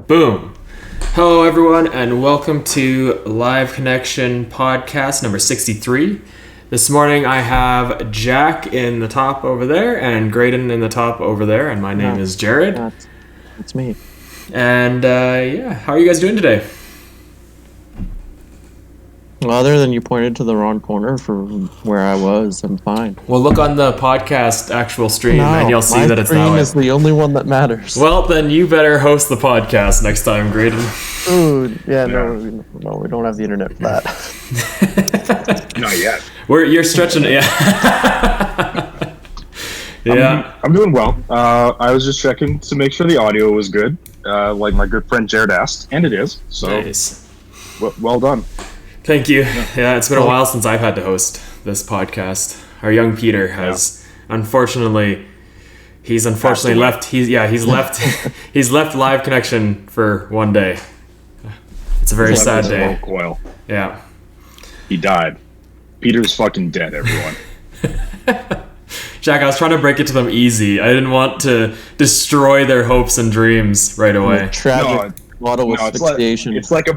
Boom. Hello, everyone, and welcome to Live Connection podcast number 63. This morning I have Jack in the top over there and Grayden in the top over there, and my name is Jarrod. That's me. And how are you guys doing today? Well, other than you pointed to the wrong corner for where I was, I'm fine. Well, look on the podcast actual stream and you'll see that it's that way. My stream is the only one that matters. Well, then you better host the podcast next time, Grayden. Ooh, no, we don't have the internet for that. Not yet. You're stretching it, yeah. I'm doing well. I was just checking to make sure the audio was good, like my good friend Jarrod asked, and it is. So, nice. Well done. Thank you. Yeah, it's been a while since I've had to host this podcast. Our young Peter has, unfortunately left. He's left. He's left Live Connection for one day. It's a very sad day. Coil. Yeah. He died. Peter's fucking dead, everyone. Jack, I was trying to break it to them easy. I didn't want to destroy their hopes and dreams right away. Tragic. Asphyxiation. It's like a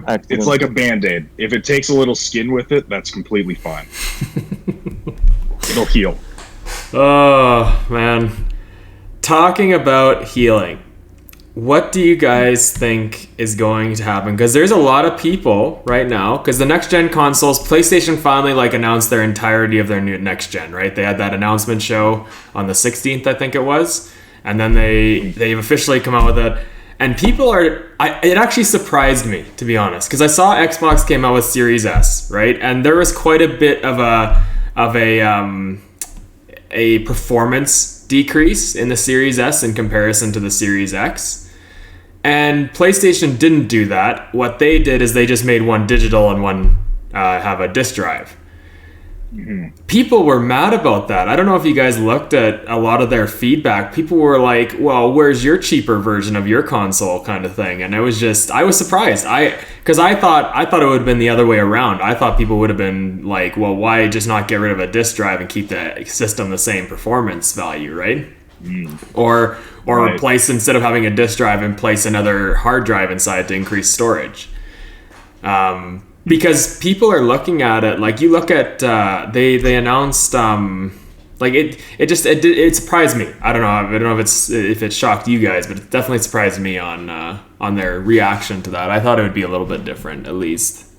Band-Aid. If it takes a little skin with it, that's completely fine. It'll heal. Oh, man. Talking about healing. What do you guys think is going to happen? Because there's a lot of people right now, because the next-gen consoles, PlayStation finally announced their entirety of their new next-gen, right? They had that announcement show on the 16th, I think it was. And then they've officially come out with it. And people it actually surprised me, to be honest, because I saw Xbox came out with Series S, right? And there was quite a bit of a performance decrease in the Series S in comparison to the Series X. And PlayStation didn't do that. What they did is they just made one digital and one have a disk drive. Mm-hmm. People were mad about that. I don't know if you guys looked at a lot of their feedback. People were like, well, where's your cheaper version of your console kind of thing? And I was surprised. Because I thought it would have been the other way around. I thought people would have been like, well, why just not get rid of a disk drive and keep the system the same performance value, right? Or right. Replace, instead of having a disk drive, and place another hard drive inside to increase storage. Because people are looking at it, like you look at, they announced, it surprised me. I don't know if it shocked you guys, but it definitely surprised me on their reaction to that. I thought it would be a little bit different, at least.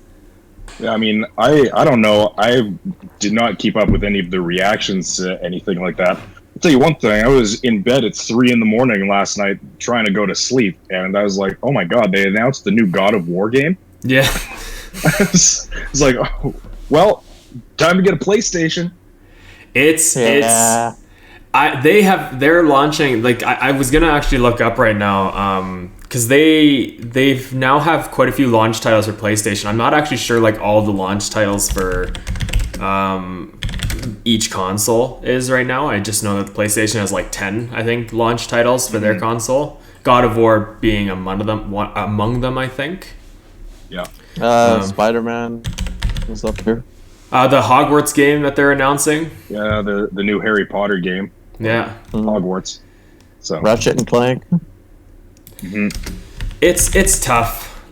Yeah, I mean, I don't know. I did not keep up with any of the reactions to anything like that. I'll tell you one thing. I was in bed at 3 a.m. last night trying to go to sleep, and I was like, oh my god, they announced the new God of War game? Yeah. It's like, oh, well, time to get a PlayStation. They're launching, I was gonna actually look up right now, because they've now have quite a few launch titles for PlayStation. I'm not actually sure all the launch titles for each console is right now. I just know that PlayStation has 10, I think, launch titles for their console. God of War being among them, I think. Yeah. Spider-Man is up here. The Hogwarts game that they're announcing. Yeah, the new Harry Potter game. Yeah. Hogwarts. So Ratchet and Clank. Mm-hmm. It's tough.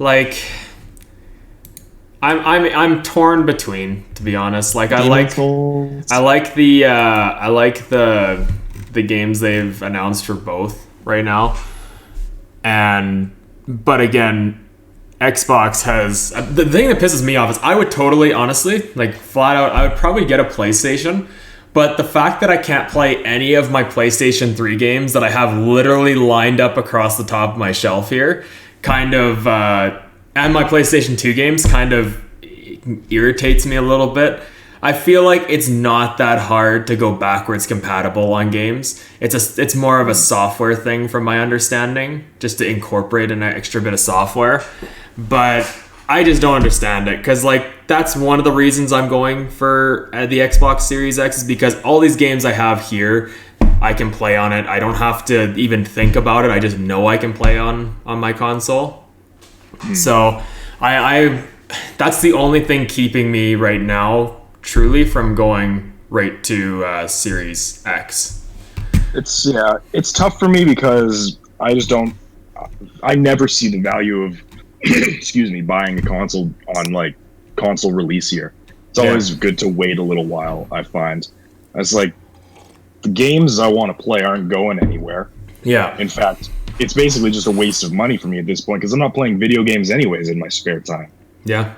I'm torn between, to be honest. I like the games they've announced for both right now. But again, Xbox has, the thing that pisses me off is I would totally, honestly, flat out, I would probably get a PlayStation, but the fact that I can't play any of my PlayStation 3 games that I have literally lined up across the top of my shelf here and my PlayStation 2 games kind of irritates me a little bit. I feel like it's not that hard to go backwards compatible on games. It's more of a software thing from my understanding, just to incorporate an extra bit of software. But I just don't understand it, because that's one of the reasons I'm going for the Xbox Series X, is because all these games I have here, I can play on it. I don't have to even think about it. I just know I can play on my console. So I that's the only thing keeping me right now truly from going right to Series X. It's tough for me because I I never see the value of excuse me, buying a console on like console release year. It's always good to wait a little while, I find. It's like the games I want to play aren't going anywhere. Yeah. In fact, it's basically just a waste of money for me at this point because I'm not playing video games anyways in my spare time. Yeah.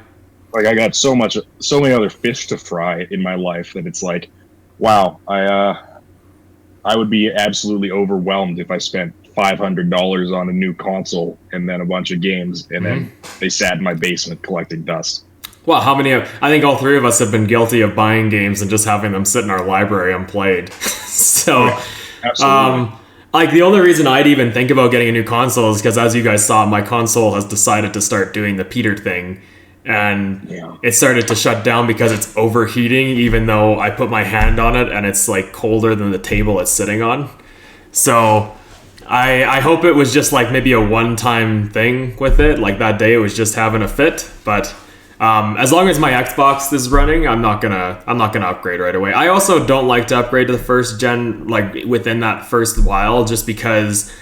Like I got so many other fish to fry in my life that it's like, wow, I would be absolutely overwhelmed if I spent $500 on a new console and then a bunch of games and then they sat in my basement collecting dust. Well, how many? I think all three of us have been guilty of buying games and just having them sit in our library unplayed. So, Absolutely. like the only reason I'd even think about getting a new console is because, as you guys saw, my console has decided to start doing the Peter thing, and it started to shut down because it's overheating, even though I put my hand on it and it's like colder than the table it's sitting on. So I hope it was just like maybe a one-time thing with it, like that day it was just having a fit. But as long as my Xbox is running, I'm not gonna upgrade right away. I also don't like to upgrade to the first gen like within that first while, just because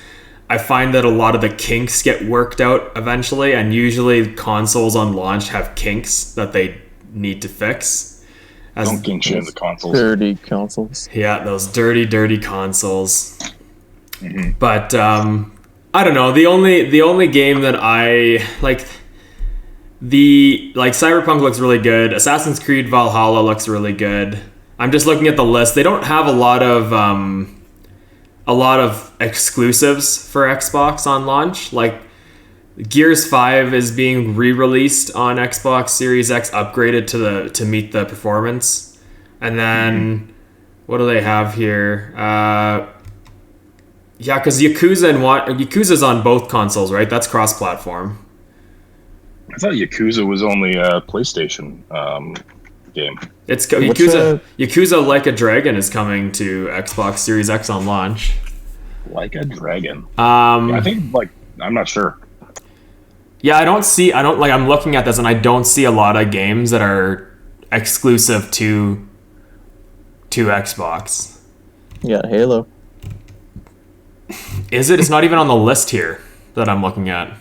I find that a lot of the kinks get worked out eventually, and usually consoles on launch have kinks that they need to fix. Don't kink shit in the consoles. Dirty consoles. Yeah, those dirty consoles. But I don't know. The only game that I like. Cyberpunk looks really good. Assassin's Creed Valhalla looks really good. I'm just looking at the list. They don't have a lot of exclusives for Xbox on launch. Like Gears 5 is being re-released on Xbox Series X, upgraded to meet the performance. And then what do they have here? Because Yakuza's on both consoles, right? That's cross-platform. I thought Yakuza was only a PlayStation game. It's Yakuza Like a Dragon is coming to Xbox Series X on launch. Like a Dragon. I think I'm not sure. Yeah, I'm looking at this and I don't see a lot of games that are exclusive to Xbox. You got Halo. Is it? It's not even on the list here that I'm looking at.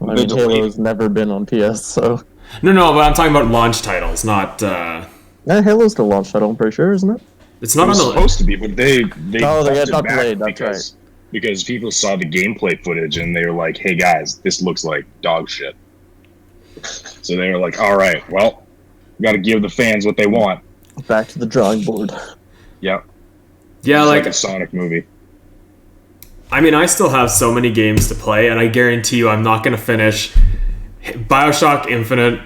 I mean, Halo's never been on PS, so... No, but I'm talking about launch titles, not... Yeah, Halo's still launch title, I'm pretty sure, isn't it? It's not on the... supposed to be, but they got delayed, that's right. Because people saw the gameplay footage and they were like, hey guys, this looks like dog shit. So they were like, alright, well, we gotta give the fans what they want. Back to the drawing board. Yep. Yeah, it's like a Sonic movie. I mean, I still have so many games to play, and I guarantee you I'm not going to finish BioShock Infinite,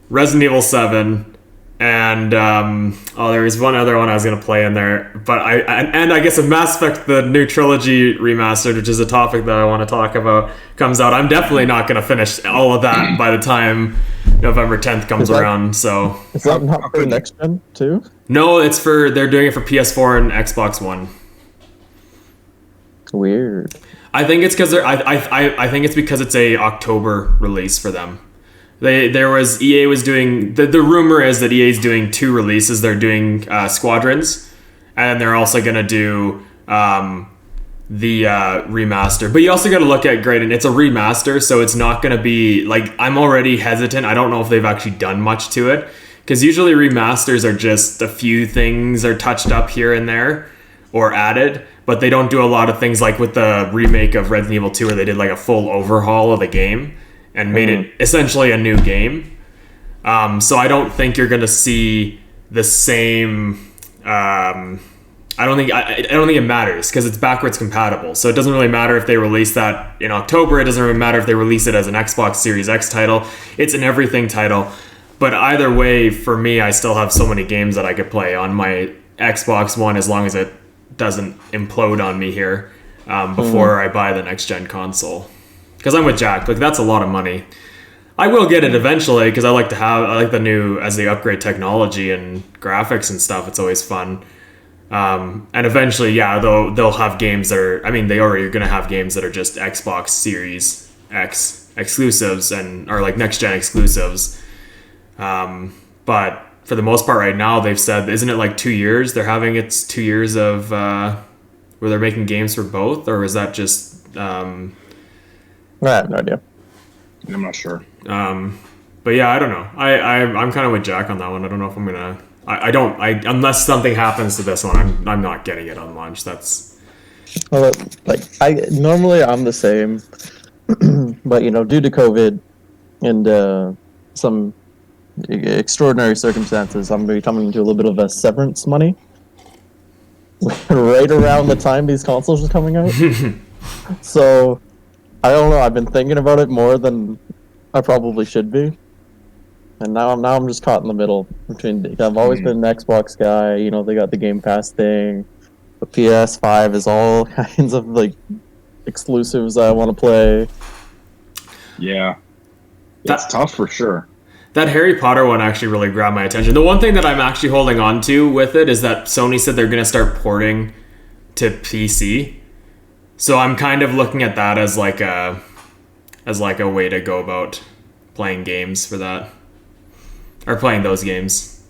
Resident Evil 7, and there was one other one I was going to play in there. But I guess if Mass Effect, the new trilogy remastered, which is a topic that I want to talk about, comes out, I'm definitely not going to finish all of that by the time November 10th comes around. So is that not for next gen too? No, they're doing it for PS4 and Xbox One. Weird. I think it's because I think it's because it's a October release for them. EA was doing the rumor is that EA is doing 2 releases. They're doing Squadrons, and they're also gonna do the remaster. But you also got to look at Grayden. It's a remaster, so it's not gonna be like, I'm already hesitant. I don't know if they've actually done much to it, because usually remasters are just a few things are touched up here and there or added. But they don't do a lot of things like with the remake of Resident Evil 2 where they did like a full overhaul of the game and made it essentially a new game. So I don't think you're going to see the same... I don't think it matters because it's backwards compatible. So it doesn't really matter if they release that in October. It doesn't really matter if they release it as an Xbox Series X title. It's an everything title. But either way, for me, I still have so many games that I could play on my Xbox One as long as it doesn't implode on me here before I buy the next gen console, because I'm with Jack. Like, that's a lot of money. I will get it eventually because I like the new, as they upgrade technology and graphics and stuff. It's always fun. And eventually, they'll have games that are, I mean, they already are going to have games that are just Xbox Series X exclusives and are like next gen exclusives. But for the most part right now, they've said, isn't it like 2 years? They're having it's 2 years of where they're making games for both, or is that just I have no idea. I'm not sure. But yeah, I don't know. I'm kind of with Jack on that one. I don't know if I'm gonna. I don't. Unless something happens to this one, I'm not getting it on launch. That's. Well, like normally I'm the same, but due to COVID and some extraordinary circumstances, I'm becoming into a little bit of a severance money. Right around the time these consoles are coming out. So, I don't know. I've been thinking about it more than I probably should be, and now I'm just caught in the middle between. I've always been an Xbox guy. They got the Game Pass thing. The PS5 is all kinds of like exclusives I want to play. Yeah, that's tough for sure. That Harry Potter one actually really grabbed my attention. The one thing that I'm actually holding on to with it is that Sony said they're going to start porting to PC. So I'm kind of looking at that as like a way to go about playing games for that, or playing those games.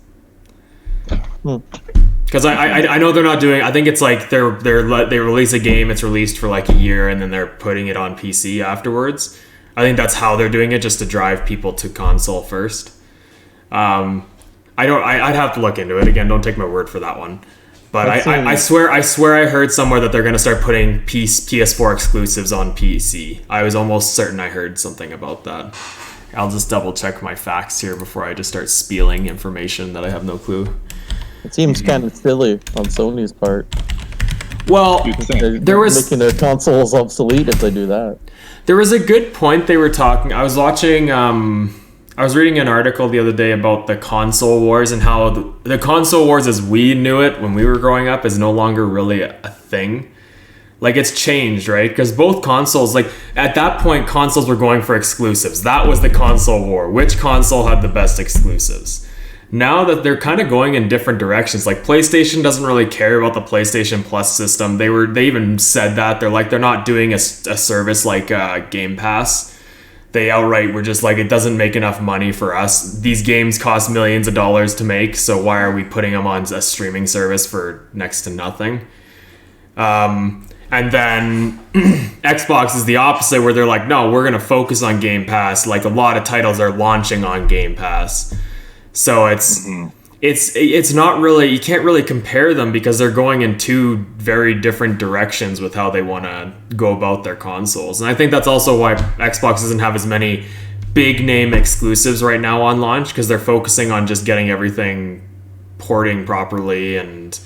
Because I know they're not doing. I think it's like they release a game, it's released for like a year, and then they're putting it on PC afterwards. I think that's how they're doing it, just to drive people to console first. I'd have to look into it again. Don't take my word for that one. But I swear I heard somewhere that they're going to start putting PS4 exclusives on PC. I was almost certain I heard something about that. I'll just double check my facts here before I just start spieling information that I have no clue. It seems kind of silly on Sony's part. Well, they're making their consoles obsolete if they do that. There was a good point they were talking. I was watching. I was reading an article the other day about the console wars and how the console wars as we knew it when we were growing up is no longer really a thing. Like, it's changed, right? Because both consoles, like, at that point, consoles were going for exclusives. That was the console war. Which console had the best exclusives? Now that they're kind of going in different directions, like PlayStation doesn't really care about the PlayStation Plus system. They even said that they're not doing a service like Game Pass. They outright were just like, it doesn't make enough money for us. These games cost millions of dollars to make, so why are we putting them on a streaming service for next to nothing? And then Xbox is the opposite, where they're like, no, we're gonna focus on Game Pass. Like, a lot of titles are launching on Game Pass. So it's not really, you can't really compare them because they're going in two very different directions with how they want to go about their consoles. And I think that's also why Xbox doesn't have as many big name exclusives right now on launch, because they're focusing on just getting everything porting properly and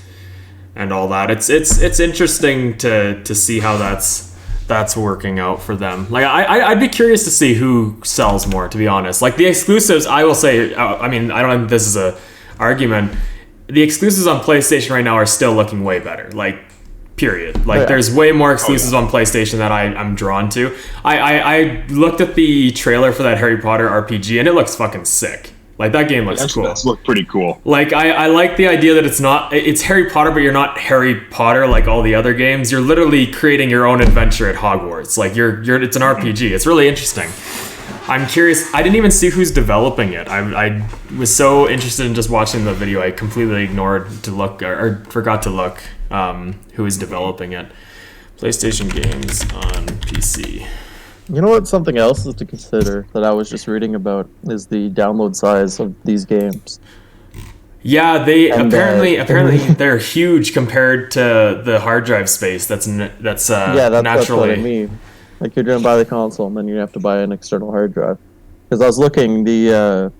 all that. It's interesting to see how that's working out for them. Like, I'd be curious to see who sells more, to be honest. Like, the exclusives, I will say, I mean, I don't think this is a argument. The exclusives on PlayStation right now are still looking way better. Like, period. Like, there's way more exclusives on PlayStation that I'm drawn to. I looked at the trailer for that Harry Potter RPG, and it looks fucking sick. Like, that game looks cool. That's look pretty cool. Like, I like the idea that it's Harry Potter, but you're not Harry Potter like all the other games. You're literally creating your own adventure at Hogwarts. Like, it's an RPG. It's really interesting. I'm curious. I didn't even see who's developing it. I was so interested in just watching the video, I completely ignored to look or forgot to look who is developing it. PlayStation games on PC. You know what? Something else is to consider that I was just reading about is the download size of these games. Yeah, apparently they're huge compared to the hard drive space. That's naturally. That's what I mean. Like, you're gonna buy the console and then you have to buy an external hard drive. Because I was looking, the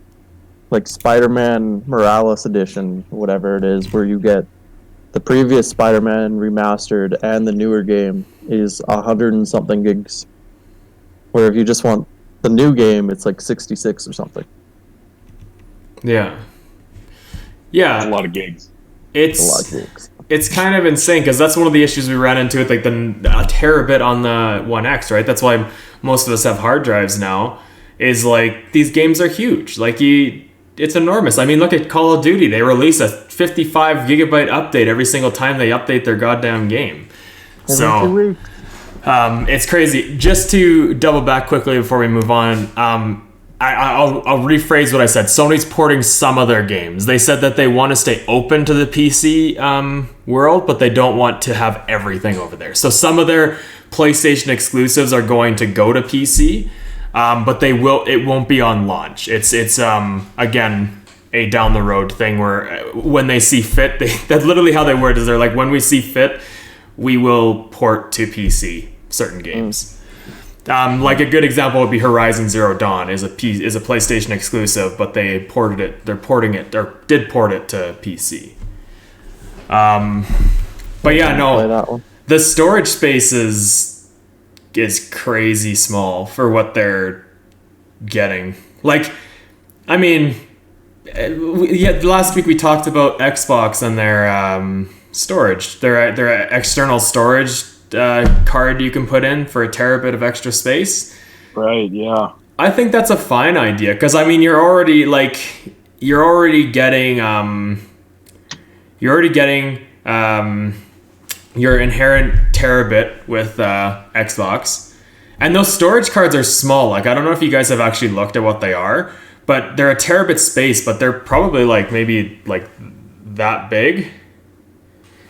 like Spider-Man Morales edition, whatever it is, where you get the previous Spider-Man remastered and the newer game is 100 and something gigs. Where if you just want the new game, it's like 66 or something. Yeah. That's a lot of gigs. It's a lot of gigs. It's kind of insane, because that's one of the issues we ran into with like a terabit on the One X, right? That's why most of us have hard drives now. Is like, these games are huge. Like, it's enormous. I mean, look at Call of Duty. They release a 55 gigabyte update every single time they update their goddamn game. So it's crazy. Just to double back quickly before we move on, I'll rephrase what I said. Sony's porting some of their games. They said that they want to stay open to the PC world, but they don't want to have everything over there. So some of their PlayStation exclusives are going to go to PC, but it won't be on launch. It's again, a down the road thing where when they see fit, that's literally how they word it. Is they're like, when we see fit, we will port to PC certain games. Like a good example would be Horizon Zero Dawn is a PlayStation exclusive, but they did port it to PC. But yeah, no, the storage space is crazy small for what they're getting. Like, I mean, last week we talked about Xbox and their storage, their external storage card you can put in for a terabit of extra space. Right. Yeah. I think that's a fine idea because I mean you're already getting your inherent terabit with Xbox, and those storage cards are small. Like, I don't know if you guys have actually looked at what they are, but they're a terabit space, but they're probably like maybe like that big.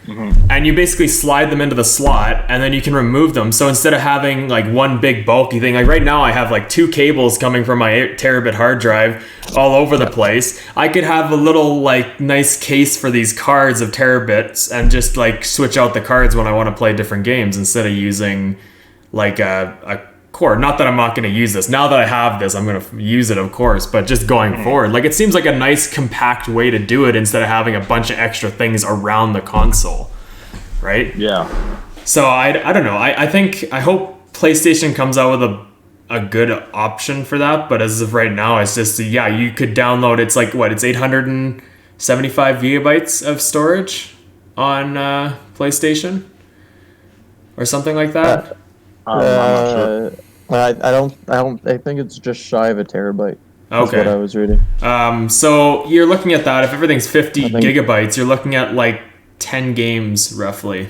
Mm-hmm. And you basically slide them into the slot and then you can remove them. So instead of having like one big bulky thing, like right now I have like 2 cables coming from my terabit hard drive all over the place. I could have a little like nice case for these cards of terabits and just like switch out the cards when I want to play different games instead of using like a cord. Not that I'm not going to use this. Now that I have this, I'm going to use it, of course, but just going forward, like it seems like a nice compact way to do it instead of having a bunch of extra things around the console, right? Yeah. So I don't know. I hope PlayStation comes out with a good option for that, but as of right now, it's just, yeah, you could download, it's like, what, it's 875 gigabytes of storage on PlayStation or something like that. I'm not sure. I think it's just shy of a terabyte. That's Okay. what I was reading. So you're looking at that. If everything's 50 gigabytes, you're looking at like 10 games roughly.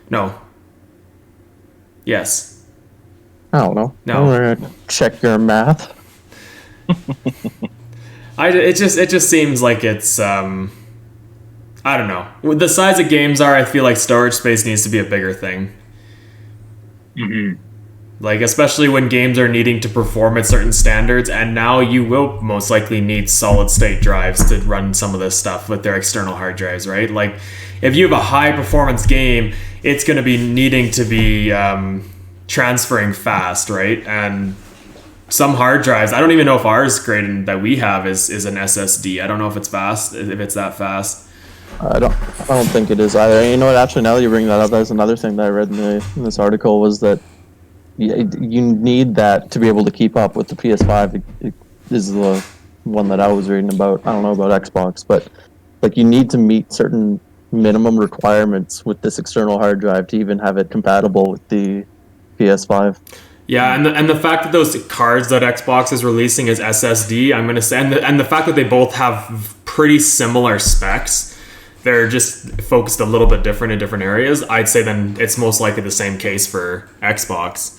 No. Yes. I don't know. No. I'm gonna check your math. It just seems like it's I don't know. With the size of games I feel like storage space needs to be a bigger thing. Mm-hmm. Like, especially when games are needing to perform at certain standards, and now you will most likely need solid state drives to run some of this stuff with their external hard drives, right? Like, if you have a high performance game, it's going to be needing to be transferring fast, right? And some hard drives, I don't even know if ours, Grayden, that we have is an SSD. I don't know if it's fast, if it's that fast. I don't think it is either. You know what? Actually, now that you bring that up, that's another thing that I read in this article was that you need that to be able to keep up with the PS5. It is the one that I was reading about. I don't know about Xbox, but like you need to meet certain minimum requirements with this external hard drive to even have it compatible with the PS5. Yeah, and the fact that those cards that Xbox is releasing as SSD, I'm gonna say, and the fact that they both have pretty similar specs. They're just focused a little bit different in different areas. I'd say then it's most likely the same case for Xbox.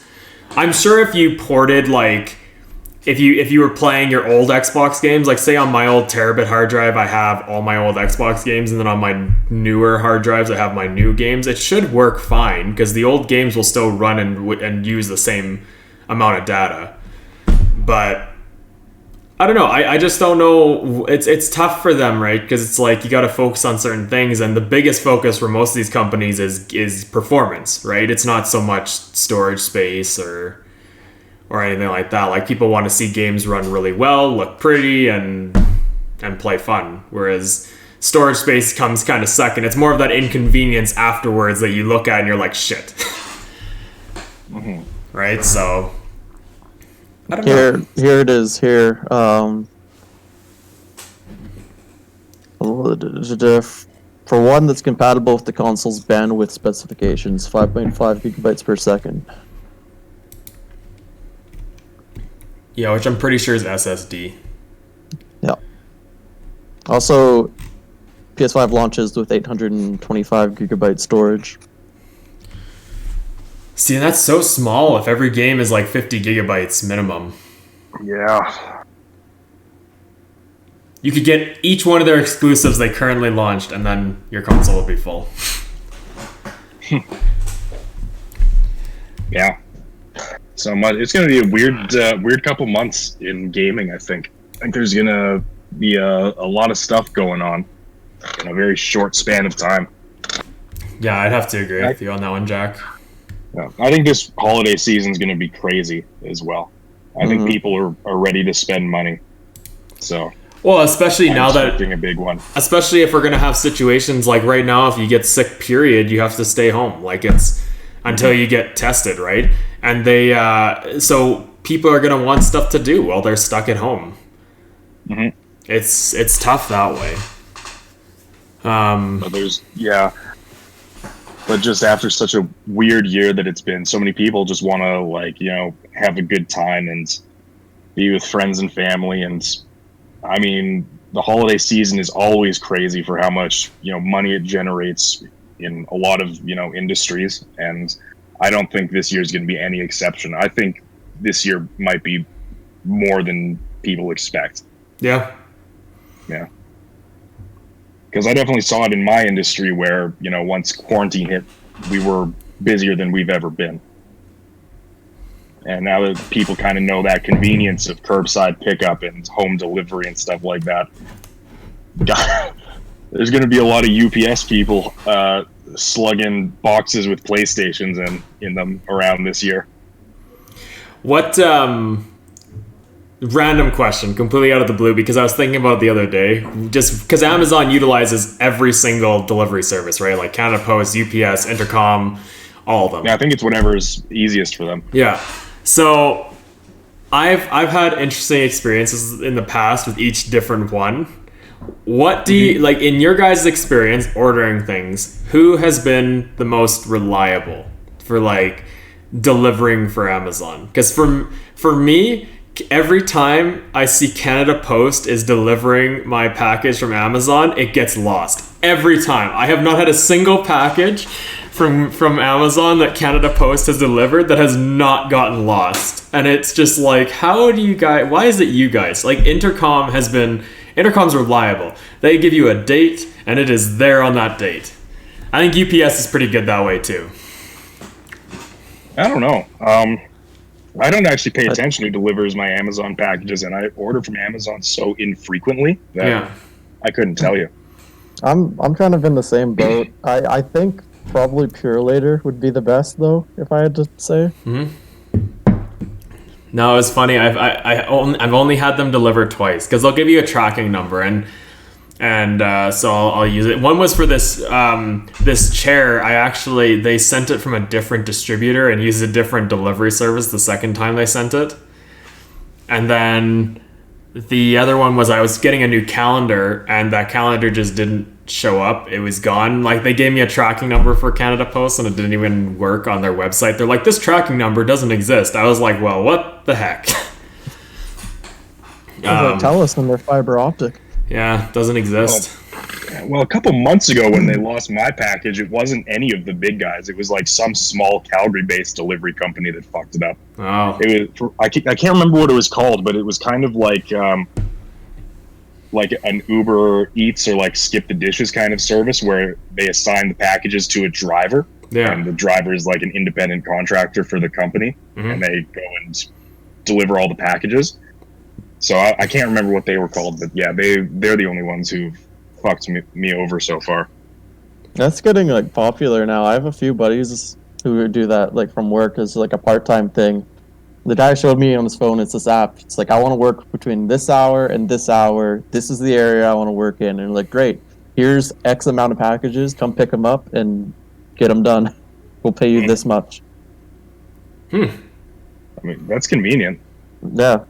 I'm sure if you ported, like, if you were playing your old Xbox games, like say on my old terabit hard drive, I have all my old Xbox games, and then on my newer hard drives, I have my new games. It should work fine because the old games will still run and use the same amount of data. But I don't know. I just don't know. It's tough for them, right? Because it's like you got to focus on certain things, and the biggest focus for most of these companies is performance, right? It's not so much storage space or anything like that. Like people want to see games run really well, look pretty, and play fun. Whereas storage space comes kind of second. It's more of that inconvenience afterwards that you look at and you're like, shit. Mm-hmm. Right? So I don't know. Here it is. Here, for one that's compatible with the console's bandwidth specifications, 5.5 gigabytes per second. Yeah, which I'm pretty sure is SSD. Yeah. Also, PS5 launches with 825 gigabyte storage. See, that's so small if every game is like 50 gigabytes minimum. Yeah. You could get each one of their exclusives they currently launched, and then your console will be full. Yeah. So much. It's going to be a weird couple months in gaming. I think there's going to be a lot of stuff going on in a very short span of time. Yeah, I'd have to agree with you on that one, Jack. Yeah. I think this holiday season is going to be crazy as well. I think people are ready to spend money. So, well, especially I'm now that expecting a big one. Especially if we're gonna have situations like right now, if you get sick, period, you have to stay home. Like it's until you get tested, right? And they so people are gonna want stuff to do while they're stuck at home. Mm-hmm. It's tough that way. But just after such a weird year that it's been, so many people just want to have a good time and be with friends and family. And I mean, the holiday season is always crazy for how much money it generates in a lot of industries, and I don't think this year is going to be any exception. I think this year might be more than people expect. Yeah. Because I definitely saw it in my industry where, once quarantine hit, we were busier than we've ever been. And now that people kind of know that convenience of curbside pickup and home delivery and stuff like that, there's going to be a lot of UPS people slugging boxes with PlayStations in them around this year. What random question, completely out of the blue, because I was thinking about it the other day, just because Amazon utilizes every single delivery service, right? Like Canada Post, UPS, Intercom, all of them. Yeah, I think it's whatever's easiest for them. Yeah. So I've had interesting experiences in the past with each different one. What do you like in your guys' experience ordering things? Who has been the most reliable for like delivering for Amazon? Because for me, every time I see Canada Post is delivering my package from Amazon, it gets lost. Every time. I have not had a single package from Amazon that Canada Post has delivered that has not gotten lost. And it's just like, how do you guys, why is it you guys? Like Intercom's reliable. They give you a date and it is there on that date. I think UPS is pretty good that way too. I don't know. I don't actually pay attention who delivers my Amazon packages, and I order from Amazon so infrequently that I couldn't tell you. I'm kind of in the same boat. I think probably Pure Later would be the best though, if I had to say. No, it's funny. I've only had them deliver twice because they'll give you a tracking number and so I'll use it. One was for this this chair. They sent it from a different distributor and used a different delivery service the second time they sent it. And then the other one was I was getting a new calendar and that calendar just didn't show up. It was gone. Like they gave me a tracking number for Canada Post and it didn't even work on their website. They're like, this tracking number doesn't exist. I was like, well, what the heck? Tell us when they're fiber optic. Yeah, doesn't exist. Well, a couple months ago when they lost my package, it wasn't any of the big guys. It was like some small Calgary-based delivery company that fucked it up. Oh. It was, I can't remember what it was called, but it was kind of like an Uber Eats or like Skip the Dishes kind of service where they assign the packages to a driver. Yeah. And the driver is like an independent contractor for the company, and they go and deliver all the packages. So I can't remember what they were called, but yeah, they're the only ones who've fucked me over so far. That's getting like popular now. I have a few buddies who do that like from work as like a part-time thing. The guy showed me on his phone, it's this app. It's like, I want to work between this hour and this hour. This is the area I want to work in. And like, great, here's X amount of packages. Come pick them up and get them done. We'll pay you this much. I mean, that's convenient. Yeah.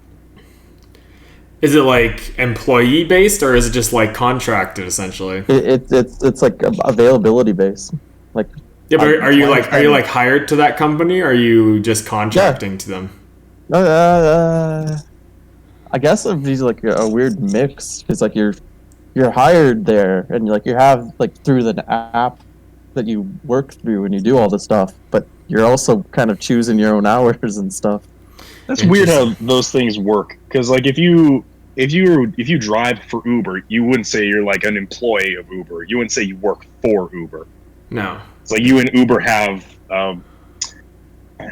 Is it like employee based or is it just like contracted essentially? It's like availability based. Like yeah, but are you like hired to that company or are you just contracting to them? I guess it'd be like a weird mix because like you're hired there and like you have like through the app that you work through and you do all the stuff, but you're also kind of choosing your own hours and stuff. That's weird how those things work. Because like if you drive for Uber, you wouldn't say you're like an employee of Uber. You wouldn't say you work for Uber. No. It's like you and Uber have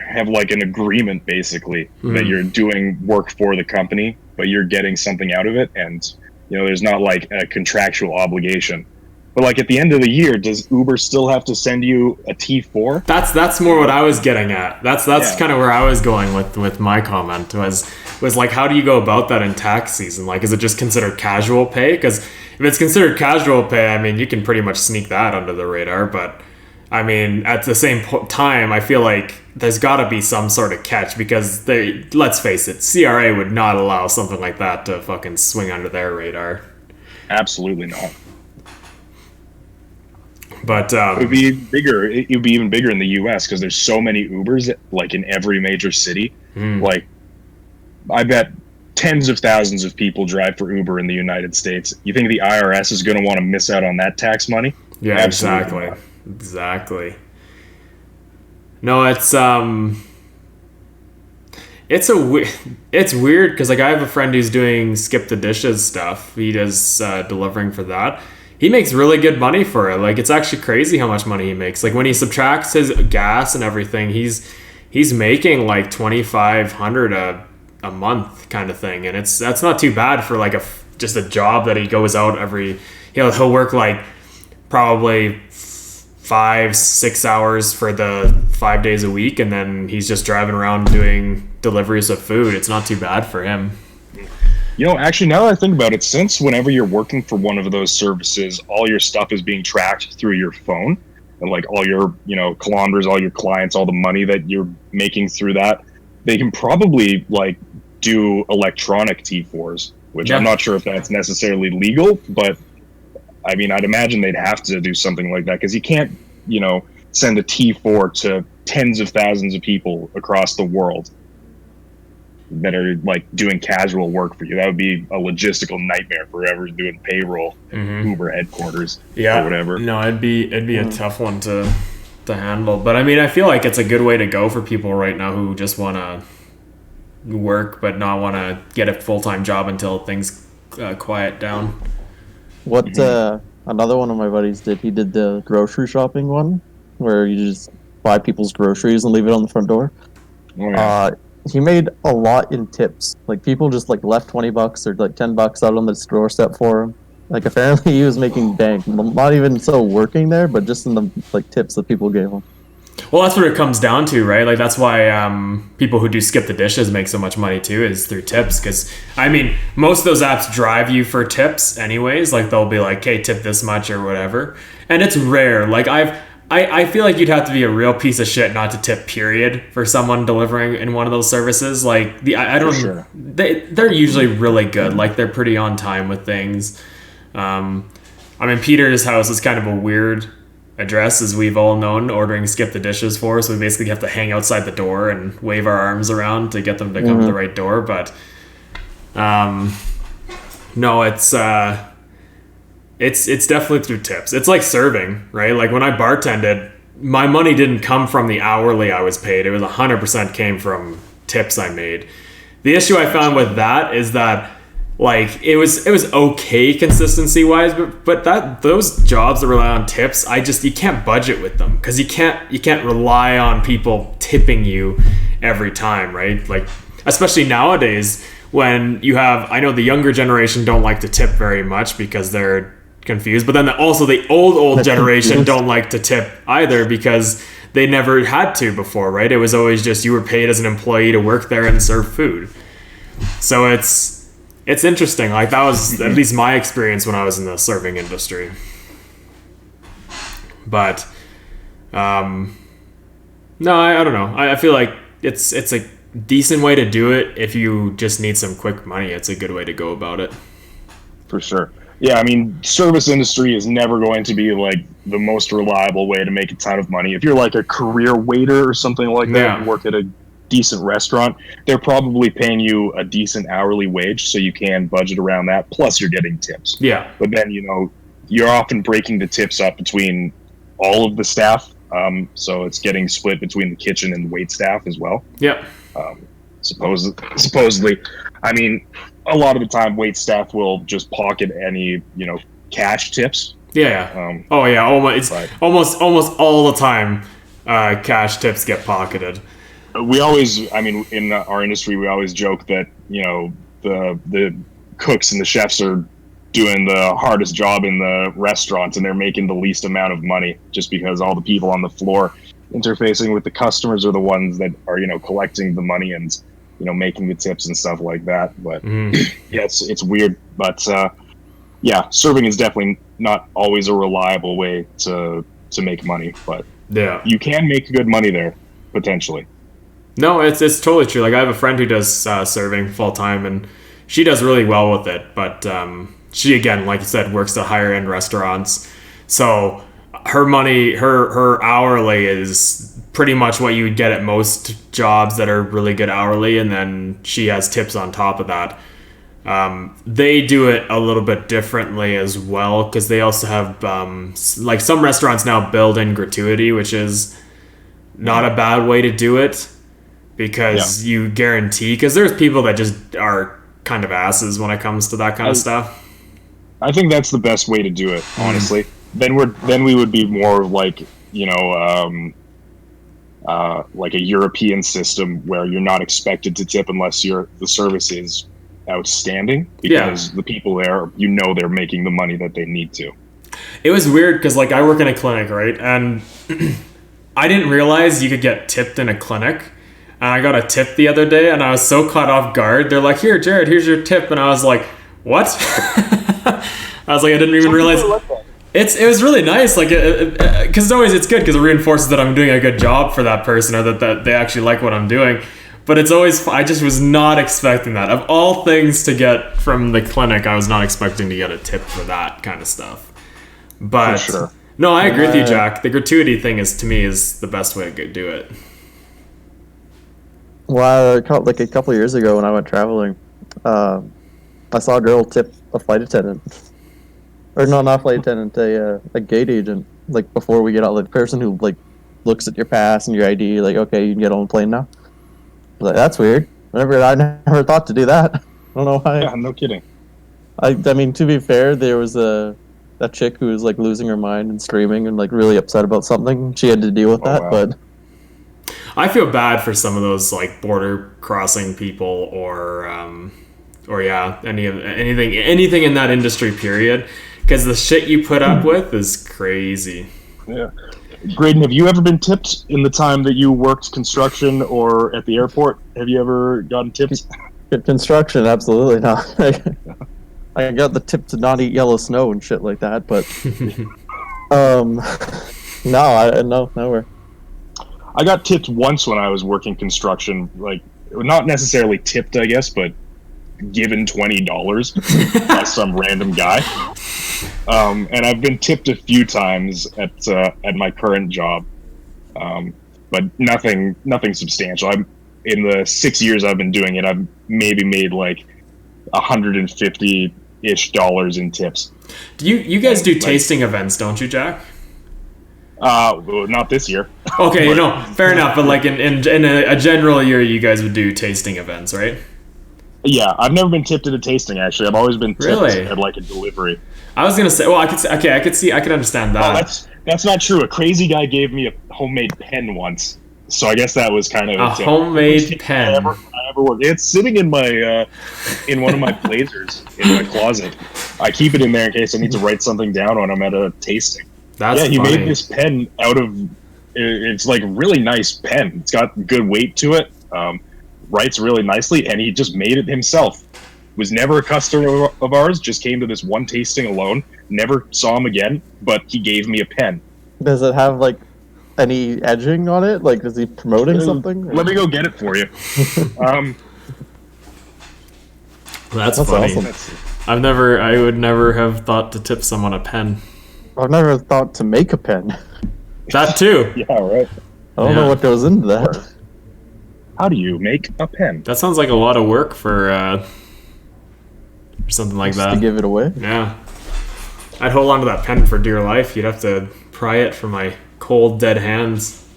have like an agreement basically that you're doing work for the company, but you're getting something out of it, and there's not like a contractual obligation. But like at the end of the year, does Uber still have to send you a T4? That's more what I was getting at. That's kind of where I was going with my comment was like, how do you go about that in tax season? Like, is it just considered casual pay? Because if it's considered casual pay, I mean, you can pretty much sneak that under the radar. But I mean, at the same time, I feel like there's got to be some sort of catch, because let's face it, CRA would not allow something like that to fucking swing under their radar. Absolutely not. But it would be bigger. It would be even bigger in the U.S. because there's so many Ubers, like in every major city. Like, I bet tens of thousands of people drive for Uber in the United States. You think the IRS is going to want to miss out on that tax money? Yeah, Absolutely exactly. No, it's weird because like I have a friend who's doing skip the dishes stuff. He does delivering for that. He makes really good money for it. Like, it's actually crazy how much money he makes. Like, when he subtracts his gas and everything, he's making like $2,500 a month kind of thing, and that's not too bad for like just a job that he goes out he'll work like probably 5-6 hours for the 5 days a week, and then he's just driving around doing deliveries of food. It's not too bad for him. Actually, now that I think about it, since whenever you're working for one of those services, all your stuff is being tracked through your phone, and like all your, kilometers, all your clients, all the money that you're making through that, they can probably like do electronic T4s, which I'm not sure if that's necessarily legal, but I mean, I'd imagine they'd have to do something like that, because you can't, send a T4 to tens of thousands of people across the world that are like doing casual work for you. That would be a logistical nightmare for whoever's doing payroll at Uber headquarters or whatever. No, it'd be a tough one to handle. But I mean, I feel like it's a good way to go for people right now who just want to work but not want to get a full-time job until things quiet down. What another one of my buddies did, he did the grocery shopping one, where you just buy people's groceries and leave it on the front door. He made a lot in tips. Like, people just like left $20 or like $10 out on the doorstep for him. Like, apparently he was making bank, not even so working there, but just in the like tips that people gave him. Well, that's what it comes down to, right? Like, that's why people who do skip the dishes make so much money too, is through tips. Because I mean, most of those apps drive you for tips anyways. Like, they'll be like, "Hey, tip this much" or whatever. And it's rare. Like, I feel like you'd have to be a real piece of shit not to tip, period, for someone delivering in one of those services. Like, they're usually really good. Like, they're pretty on time with things. I mean, Peter's house is kind of a weird address, as we've all known, ordering skip the dishes for. So we basically have to hang outside the door and wave our arms around to get them to come to the right door. But no, it's definitely through tips. It's like serving, right? Like, when I bartended, my money didn't come from the hourly I was paid. It was 100% came from tips I made. The issue I found with that is that, like, it was okay consistency wise, but those jobs that rely on tips, you can't budget with them, because you can't rely on people tipping you every time, right? Like, especially nowadays, when I know the younger generation don't like to tip very much because they're confused, but then also the old generation don't like to tip either, because they never had to before, right? It was always just you were paid as an employee to work there and serve food. So it's interesting. Like, that was at least my experience when I was in the serving industry. But no, I don't know. I feel like it's a decent way to do it. If you just need some quick money, it's a good way to go about it. For sure. Yeah, I mean, service industry is never going to be like the most reliable way to make a ton of money. If you're like a career waiter or something like that, you work at a decent restaurant, they're probably paying you a decent hourly wage, so you can budget around that. Plus, you're getting tips. Yeah. But then, you're often breaking the tips up between all of the staff. So it's getting split between the kitchen and the wait staff as well. Yeah. Supposedly, I mean, a lot of the time, wait staff will just pocket any, cash tips. Yeah. Almost all the time, cash tips get pocketed. we always, I mean, in our industry, we always joke that, you know, the cooks and the chefs are doing the hardest job in the restaurants, and they're making the least amount of money just because all the people on the floor interfacing with the customers are the ones that are, you know, collecting the money and, you know, making the tips and stuff like that. But yeah, it's weird. But yeah, serving is definitely not always a reliable way to make money, but Yeah. you can make good money there potentially. No, it's totally true. Like I have a friend who does serving full time, and she does really well with it. But she, again, like you said, works at higher end restaurants, so her money, her hourly is pretty much what you would get at most jobs that are really good hourly, and then she has tips on top of that. They do it a little bit differently as well, because they also have like some restaurants now build in gratuity, which is not a bad way to do it, because you guarantee, because there's people that just are kind of asses when it comes to that kind of stuff. I think that's the best way to do it, honestly. Then we would be more like, you know, like a European system where you're not expected to tip unless the service is outstanding, because the people there, you know, they're making the money that they need to. It was weird because, like, I work in a clinic, right? And I didn't realize you could get tipped in a clinic. And I got a tip the other day, and I was so caught off guard. They're like, "Here, Jarrod, here's your tip," and I was like, "What?" I was like, I didn't even realize. It was really nice, like, because it's good because it reinforces that I'm doing a good job for that person, or that they actually like what I'm doing. But it's always, I just was not expecting that. Of all things to get from the clinic, I was not expecting to get a tip for that kind of stuff. But For sure. no, I agree with you, Jack. The gratuity thing is, to me, is the best way to do it. Well, like a couple of years ago when I went traveling, I saw a girl tip a flight attendant. Or no, not a flight attendant, a gate agent. Like, before we get out, like, the person who, like, looks at your pass and your ID, like, okay, you can get on the plane now. I was like, that's weird. I never thought to do that. I don't know why. Yeah, no kidding. I mean, to be fair, there was that chick who was, like, losing her mind and screaming and, like, really upset about something. She had to deal with that, wow. but I feel bad for some of those, like, border crossing people, or anything in that industry, period, because the shit you put up with is crazy. Yeah. Grayden, have you ever been tipped in the time that you worked construction or at the airport? Have you ever gotten tips? good construction, absolutely not. I got the tip to not eat yellow snow and shit like that, but no, nowhere. I got tipped once when I was working construction, like, not necessarily tipped, I guess, but given $20 by some random guy. And I've been tipped a few times at my current job, but nothing substantial. In the 6 years I've been doing it, I've maybe made like $150-ish in tips. Do you guys do tasting events, don't you, Jack? Well, not this year. Okay, fair enough. But like in a general year, you guys would do tasting events, right? Yeah, I've never been tipped at a tasting. Actually, I've always been tipped Really? at like a delivery. I was gonna say, well, I could understand that. Oh, that's not true. A crazy guy gave me a homemade pen once, so I guess that was kind of a homemade pen. I ever worked. It's sitting in my in one of my blazers in my closet. I keep it in there in case I need to write something down when I'm at a tasting. That's he funny. made this pen out of. It's like a really nice pen. It's got good weight to it. Writes really nicely, and he just made it himself. Was never a customer of ours. Just came to this one tasting alone. Never saw him again. But he gave me a pen. Does it have, like, any edging on it? Like, is he promoting something? Let me go get it for you. That's funny. Awesome. I would never have thought to tip someone a pen. I've never thought to make a pen. That too. Yeah, right. I don't know what goes into that. How do you make a pen? That sounds like a lot of work for something like Just that. to give it away. Yeah. I'd hold on to that pen for dear life. You'd have to pry it from my cold, dead hands.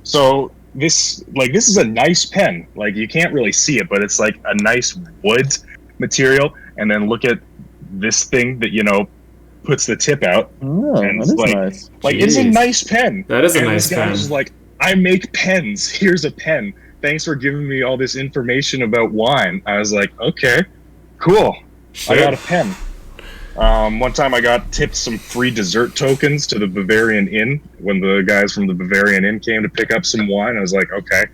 So this is a nice pen. Like, you can't really see it, but it's like a nice wood material. And then look at this thing that, puts the tip out. Oh, And that it's is like, nice. like, it's a Jeez. nice pen. That is a And nice this guy pen. was just like, I make pens. Here's a pen. Thanks for giving me all this information about wine. I was like, okay, cool. Shit. I got a pen. One time I got tipped some free dessert tokens to the Bavarian Inn when the guys from the Bavarian Inn came to pick up some wine. I was like, okay.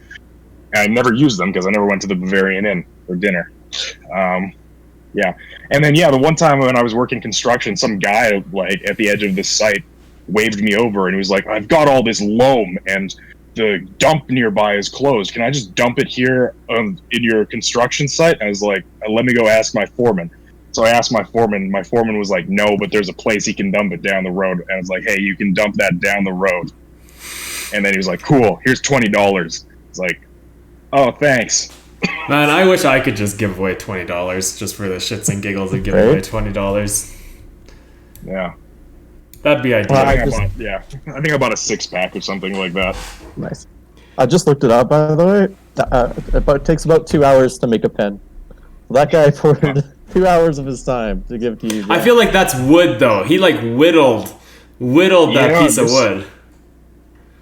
And I never used them because I never went to the Bavarian Inn for dinner. Yeah. And then, the one time when I was working construction, some guy like at the edge of this site waved me over and he was like, I've got all this loam and the dump nearby is closed. Can I just dump it here in your construction site? I was like, let me go ask my foreman. So I asked my foreman. My foreman was like, no, but there's a place he can dump it down the road. And I was like, hey, you can dump that down the road. And then he was like, cool, here's $20. It's like, oh, thanks. Man, I wish I could just give away $20 just for the shits and giggles of giving away $20. Yeah. That'd be ideal. I think I bought a 6-pack or something like that. Nice. I just looked it up, by the way. It takes about 2 hours to make a pen. That guy poured 2 hours of his time to give to you. I feel like that's wood, though. He like whittled that piece of wood.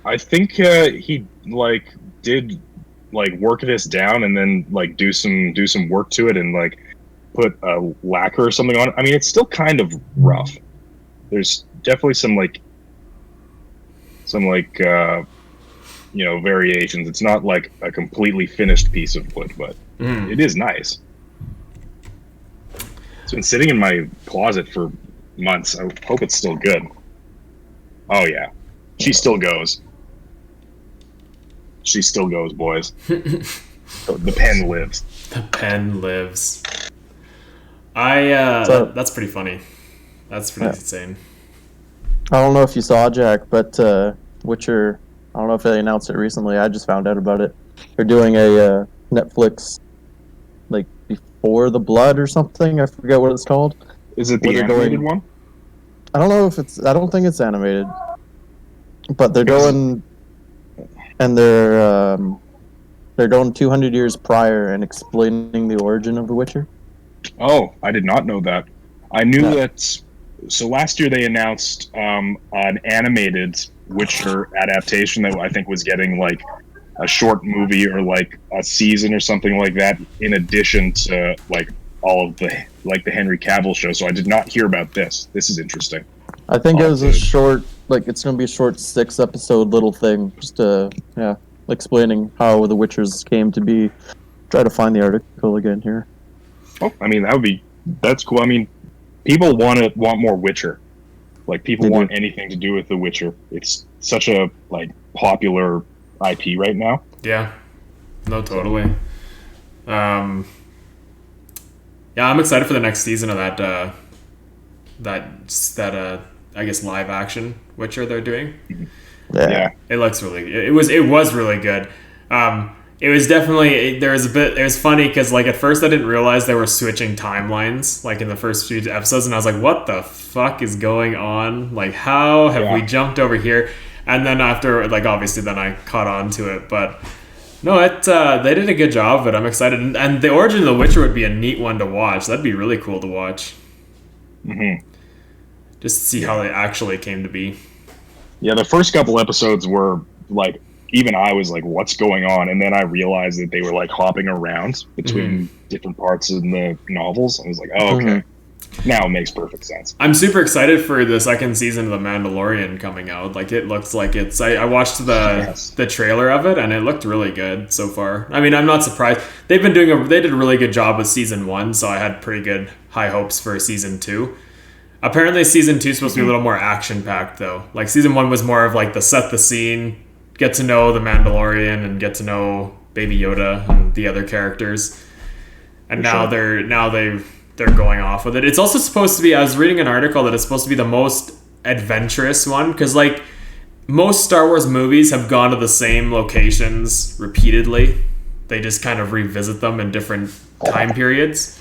I think he like did like work this down and then like do some work to it and like put a lacquer or something on it. I mean, it's still kind of rough. There's definitely some variations. It's not like a completely finished piece of wood, but it is nice. It's been sitting in my closet for months. I hope it's still good. Oh yeah, she still goes. She still goes, boys. The pen lives. The pen lives. That's pretty funny. That's pretty insane. I don't know if you saw, Jack, but Witcher, I don't know if they announced it recently. I just found out about it. They're doing a Netflix, like, Before the Blood or something. I forget what it's called. Is it the animated one? I don't know if I don't think it's animated. But they're going... And they're going 200 years prior and explaining the origin of The Witcher. Oh, I did not know that. I knew that. So last year they announced an animated Witcher adaptation that I think was getting like a short movie or like a season or something like that, in addition to like all of the Henry Cavill show. So I did not hear about this. This is interesting. I think it was a short. Like, it's going to be a short 6-episode little thing, just explaining how the Witchers came to be. Try to find the article again here. Oh, I mean, that's cool. I mean, people want more Witcher. Like, people want anything to do with the Witcher. It's such a, like, popular IP right now. Yeah. No, totally. Yeah, I'm excited for the next season of that I guess live action Witcher they're doing. Yeah. It looks really good. It was really good. It was definitely, it was funny because like at first I didn't realize they were switching timelines like in the first few episodes, and I was like, what the fuck is going on? Like, how have we jumped over here? And then after, like, obviously then I caught on to it, but no, they did a good job of it. I'm excited. And the origin of The Witcher would be a neat one to watch. That'd be really cool to watch. Mm-hmm. Just to see how they actually came to be. Yeah, the first couple episodes were, like, even I was like, what's going on? And then I realized that they were, like, hopping around between different parts of the novels. I was like, oh, okay. Now it makes perfect sense. I'm super excited for the second season of The Mandalorian coming out. Like, it looks like it's... I watched the trailer of it, and it looked really good so far. I mean, I'm not surprised. They did a really good job with season 1, so I had pretty good high hopes for season 2. Apparently, season 2 is supposed to be a little more action-packed, though. Like, season 1 was more of, like, the set the scene, get to know the Mandalorian, and get to know Baby Yoda and the other characters. And now they're going off with it. It's also supposed to be, I was reading an article that it's supposed to be the most adventurous one, because, like, most Star Wars movies have gone to the same locations repeatedly. They just kind of revisit them in different time periods.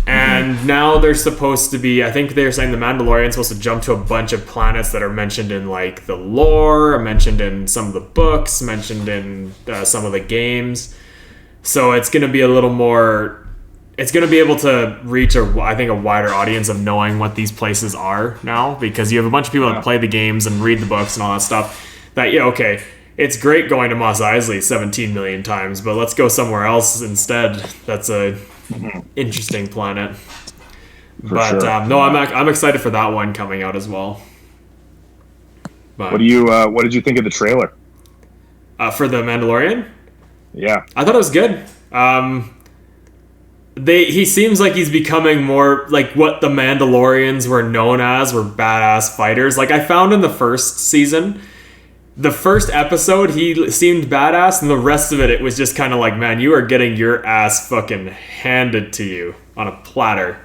And now they're supposed to be, I think they're saying the Mandalorian's supposed to jump to a bunch of planets that are mentioned in, like, the lore, mentioned in some of the books, mentioned in some of the games. So it's going to be a little more, it's going to be able to reach, a wider audience of knowing what these places are now, because you have a bunch of people that play the games and read the books and all that stuff that, it's it's great going to Mos Eisley 17 million times, but let's go somewhere else instead. That's a interesting planet. But sure. I'm excited for that one coming out as well. But, what did you think of the trailer? For the Mandalorian? Yeah. I thought it was good. He seems like he's becoming more like what the Mandalorians were known as, were badass fighters. Like I found in the first season, the first episode, he seemed badass, and the rest of it was just kind of like, man, you are getting your ass fucking handed to you on a platter.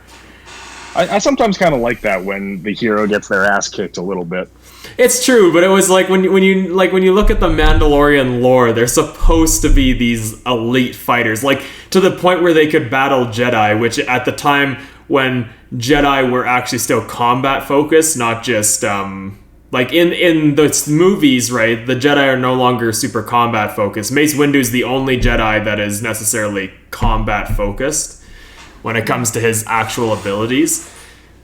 I sometimes kind of like that when the hero gets their ass kicked a little bit. It's true, but it was like when you look at the Mandalorian lore, they're supposed to be these elite fighters, like to the point where they could battle Jedi, which at the time when Jedi were actually still combat focused, not just like in the movies, right? The Jedi are no longer super combat focused. Mace Windu is the only Jedi that is necessarily combat focused when it comes to his actual abilities.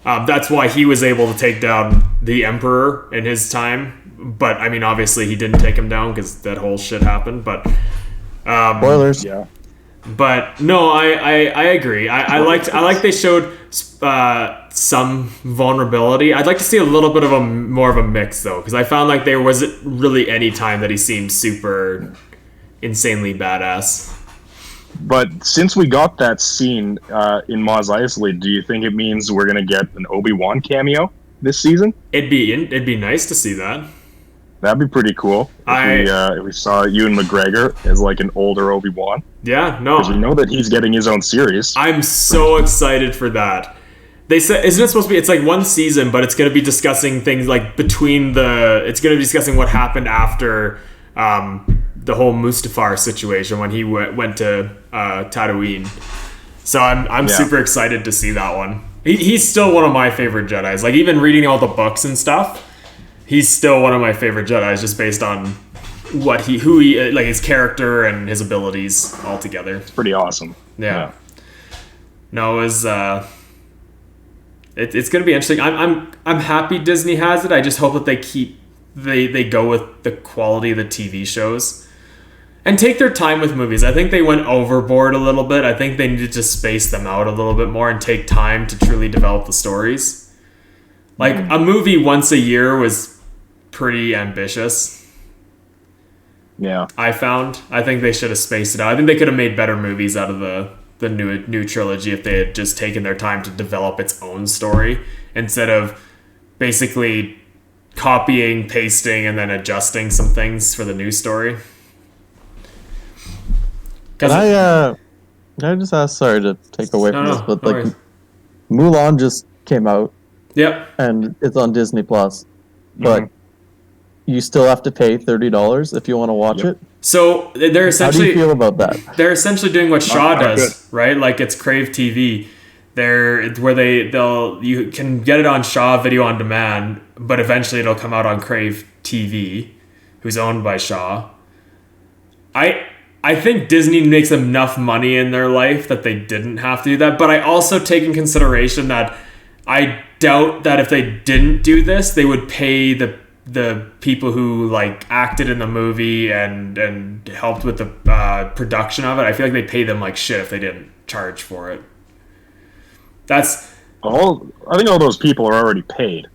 That's why he was able to take down the Emperor in his time. But, I mean, obviously he didn't take him down because that whole shit happened. But Spoilers. Yeah. But, no, I agree. I like they showed some vulnerability. I'd like to see a little bit of more of a mix, though. Because I found like there wasn't really any time that he seemed super insanely badass. But since we got that scene in Mos Eisley, do you think it means we're gonna get an Obi-Wan cameo this season? It'd be nice to see that. That'd be pretty cool. If we saw Ewan McGregor as like an older Obi-Wan. Yeah, no. Because we know that he's getting his own series. I'm so excited for that. They said, isn't it supposed to be? It's like one season, but it's gonna be discussing things like it's gonna be discussing what happened after the whole Mustafar situation when he went to Tatooine. So I'm super excited to see that one. He's still one of my favorite Jedis. Like even reading all the books and stuff, he's still one of my favorite Jedis just based on who he like his character and his abilities all together. It's pretty awesome. Yeah. No, it was it's gonna be interesting. I'm happy Disney has it. I just hope that they go with the quality of the TV shows. And take their time with movies. I think they went overboard a little bit. I think they needed to space them out a little bit more and take time to truly develop the stories. Like, a movie once a year was pretty ambitious. Yeah. I think they should have spaced it out. I think they could have made better movies out of the new trilogy if they had just taken their time to develop its own story instead of basically copying, pasting, and then adjusting some things for the new story. Can I just ask, sorry to take away from this, but like Mulan just came out. Yep. And it's on Disney Plus. But you still have to pay $30 if you want to watch it. So they're essentially How do you feel about that? They're essentially doing what Shaw does, right? Like it's Crave TV. You can get it on Shaw Video on Demand, but eventually it'll come out on Crave TV, who's owned by Shaw. I think Disney makes enough money in their life that they didn't have to do that, but I also take in consideration that I doubt that if they didn't do this, they would pay the people who like acted in the movie and helped with the production of it. I feel like they pay them like shit if they didn't charge for it. I think all those people are already paid.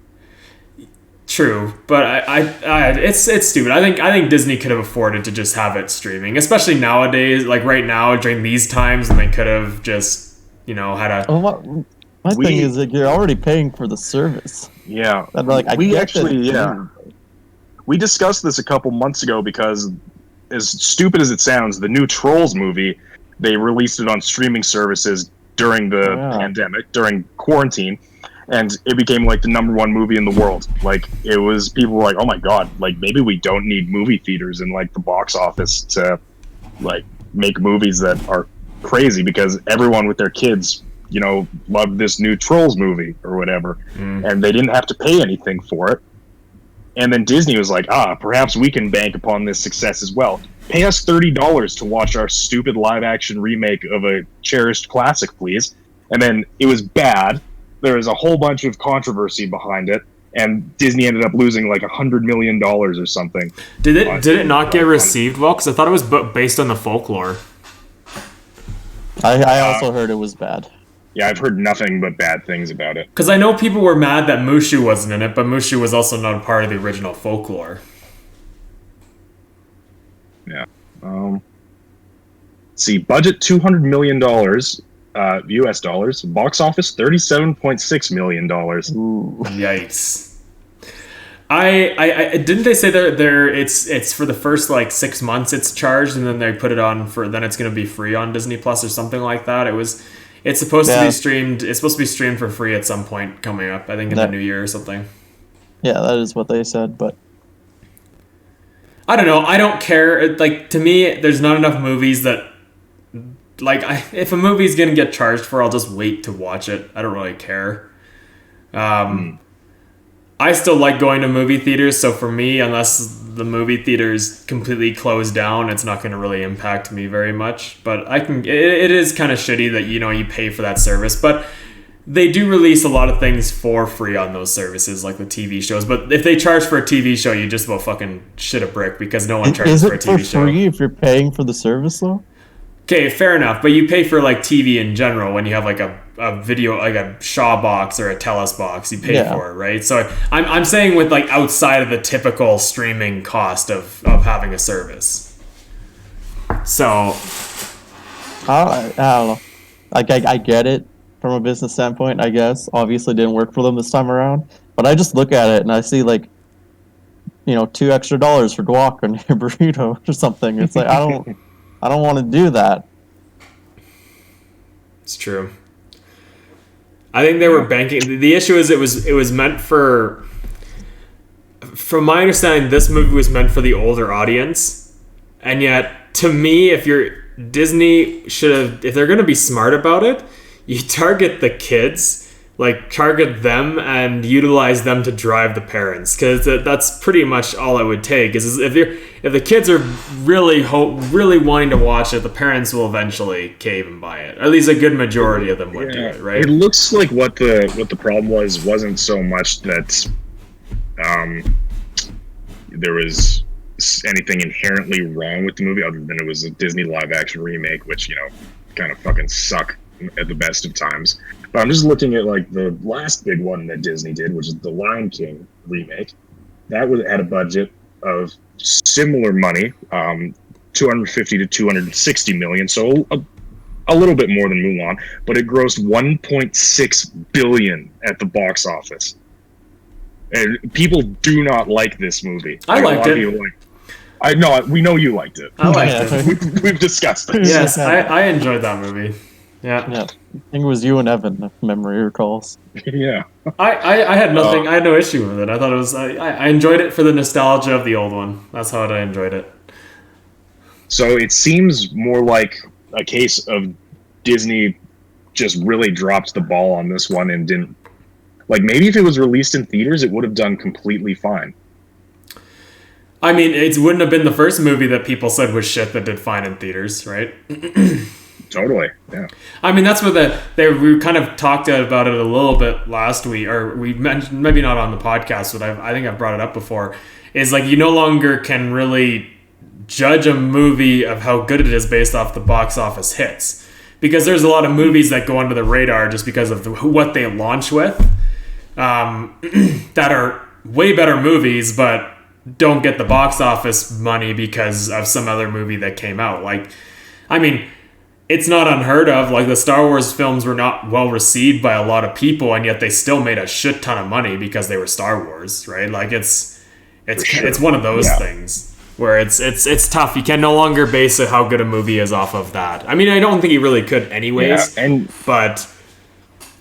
True, but it's stupid. I think Disney could have afforded to just have it streaming, especially nowadays, like right now during these times, and they could have just had a. My thing is that you're already paying for the service. Yeah, and like we discussed this a couple months ago because, as stupid as it sounds, the new Trolls movie, they released it on streaming services during the pandemic, during quarantine. And it became like the #1 movie in the world. Like it was, people were like, "Oh my god! Like maybe we don't need movie theaters in like the box office to like make movies that are crazy because everyone with their kids, loved this new Trolls movie or whatever, and they didn't have to pay anything for it." And then Disney was like, perhaps we can bank upon this success as well. Pay us $30 to watch our stupid live-action remake of a cherished classic, please. And then it was bad. There was a whole bunch of controversy behind it, and Disney ended up losing like $100 million or something. Did it not get received well? Because I thought it was based on the folklore. I also heard it was bad. Yeah, I've heard nothing but bad things about it. Because I know people were mad that Mushu wasn't in it, but Mushu was also not a part of the original folklore. Yeah. Let's see, budget $200 million US dollars. Box office $37.6 million. Ooh. Yikes. I didn't they say they're it's for the first like 6 months it's charged, and then they put it on then it's going to be free on Disney Plus or something like that. It's supposed to be streamed. It's supposed to be streamed for free at some point coming up. I think in the new year or something. Yeah, that is what they said, but I don't know. I don't care. Like, to me, there's not enough movies that, like, if a movie's gonna get charged for, I'll just wait to watch it. I don't really care. I still like going to movie theaters, so for me, unless the movie theater's completely closed down, it's not going to really impact me very much. But it is kind of shitty that, you pay for that service, but they do release a lot of things for free on those services, like the TV shows. But if they charge for a TV show, you just about fucking shit a brick, because no one charges for a TV show. Is it for free if you're paying for the service, though? Okay, fair enough, but you pay for like TV in general when you have like a video, like a Shaw box or a Telus box. You pay for it, right? So I'm saying with like outside of the typical streaming cost of having a service. So I don't know. Like I get it from a business standpoint. I guess obviously didn't work for them this time around, but I just look at it and I see like, $2 extra for guac on your burrito or something. It's like I don't want to do that. It's true. I think they were banking. The issue is it was meant for. From my understanding, this movie was meant for the older audience, and yet to me, if Disney should have, if they're going to be smart about it, you target the kids. Like, target them and utilize them to drive the parents, because that's pretty much all it would take. Is if the kids are really wanting to watch it, the parents will eventually cave and buy it. At least a good majority of them would do it, right? It looks like what the problem wasn't so much that there was anything inherently wrong with the movie, other than it was a Disney live action remake, which kind of fucking suck at the best of times. But I'm just looking at like the last big one that Disney did, which is the Lion King remake. That had a budget of similar money, 250 to 260 million, so a little bit more than Mulan, but it grossed 1.6 billion at the box office. And people do not like this movie. I liked it. I know, we know you liked it. I liked it. We've discussed it. Yes, I enjoyed that movie. Yeah. I think it was you and Evan, if memory recalls. Yeah. I had nothing. I had no issue with it. I thought it was. I enjoyed it for the nostalgia of the old one. That's how I enjoyed it. So it seems more like a case of Disney just really dropped the ball on this one and didn't. Like, maybe if it was released in theaters, it would have done completely fine. I mean, it wouldn't have been the first movie that people said was shit that did fine in theaters, right? Totally, yeah. I mean, that's what we kind of talked about it a little bit last week, or we mentioned, maybe not on the podcast, but I think I've brought it up before, is like you no longer can really judge a movie of how good it is based off the box office hits. Because there's a lot of movies that go under the radar just because of what they launch with, that are way better movies, but don't get the box office money because of some other movie that came out. Like, I mean, it's not unheard of. Like, the Star Wars films were not well received by a lot of people, and yet they still made a shit ton of money because they were Star Wars, right? Like, it's one of those things where it's tough. You can no longer base it how good a movie is off of that. I mean, I don't think you really could anyways, but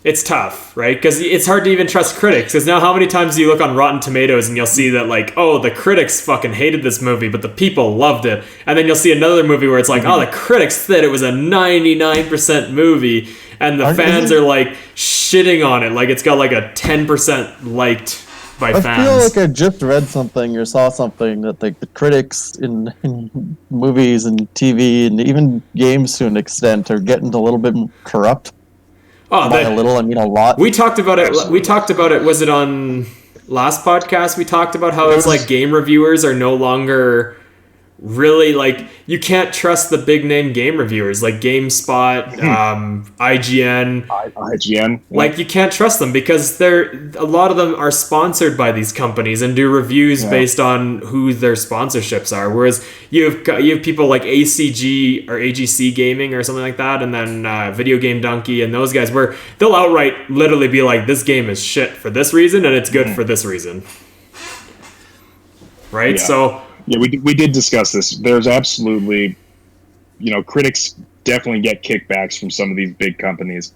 it's tough, right? Because it's hard to even trust critics. Because now how many times do you look on Rotten Tomatoes and you'll see that, like, oh, the critics fucking hated this movie, but the people loved it. And then you'll see another movie where it's like, oh, the critics said it was a 99% movie, and the fans are, like, shitting on it. Like, it's got, like, a 10% liked by fans. I feel like I just read something or saw something that, like, the critics in movies and TV and even games to an extent are getting a little bit corrupt. Oh, by a little, I mean a lot. We talked about it. We talked about it. Was it on last podcast we talked about how it's like game reviewers are no longer really like, you can't trust the big name game reviewers like GameSpot, IGN. Like, you can't trust them because a lot of them are sponsored by these companies and do reviews based on who their sponsorships are. Whereas you have people like ACG or AGC Gaming or something like that, and then Video Game Donkey and those guys, where they'll outright literally be like, this game is shit for this reason and it's good for this reason. Right? Yeah. So yeah, we did discuss this. There's absolutely, critics definitely get kickbacks from some of these big companies.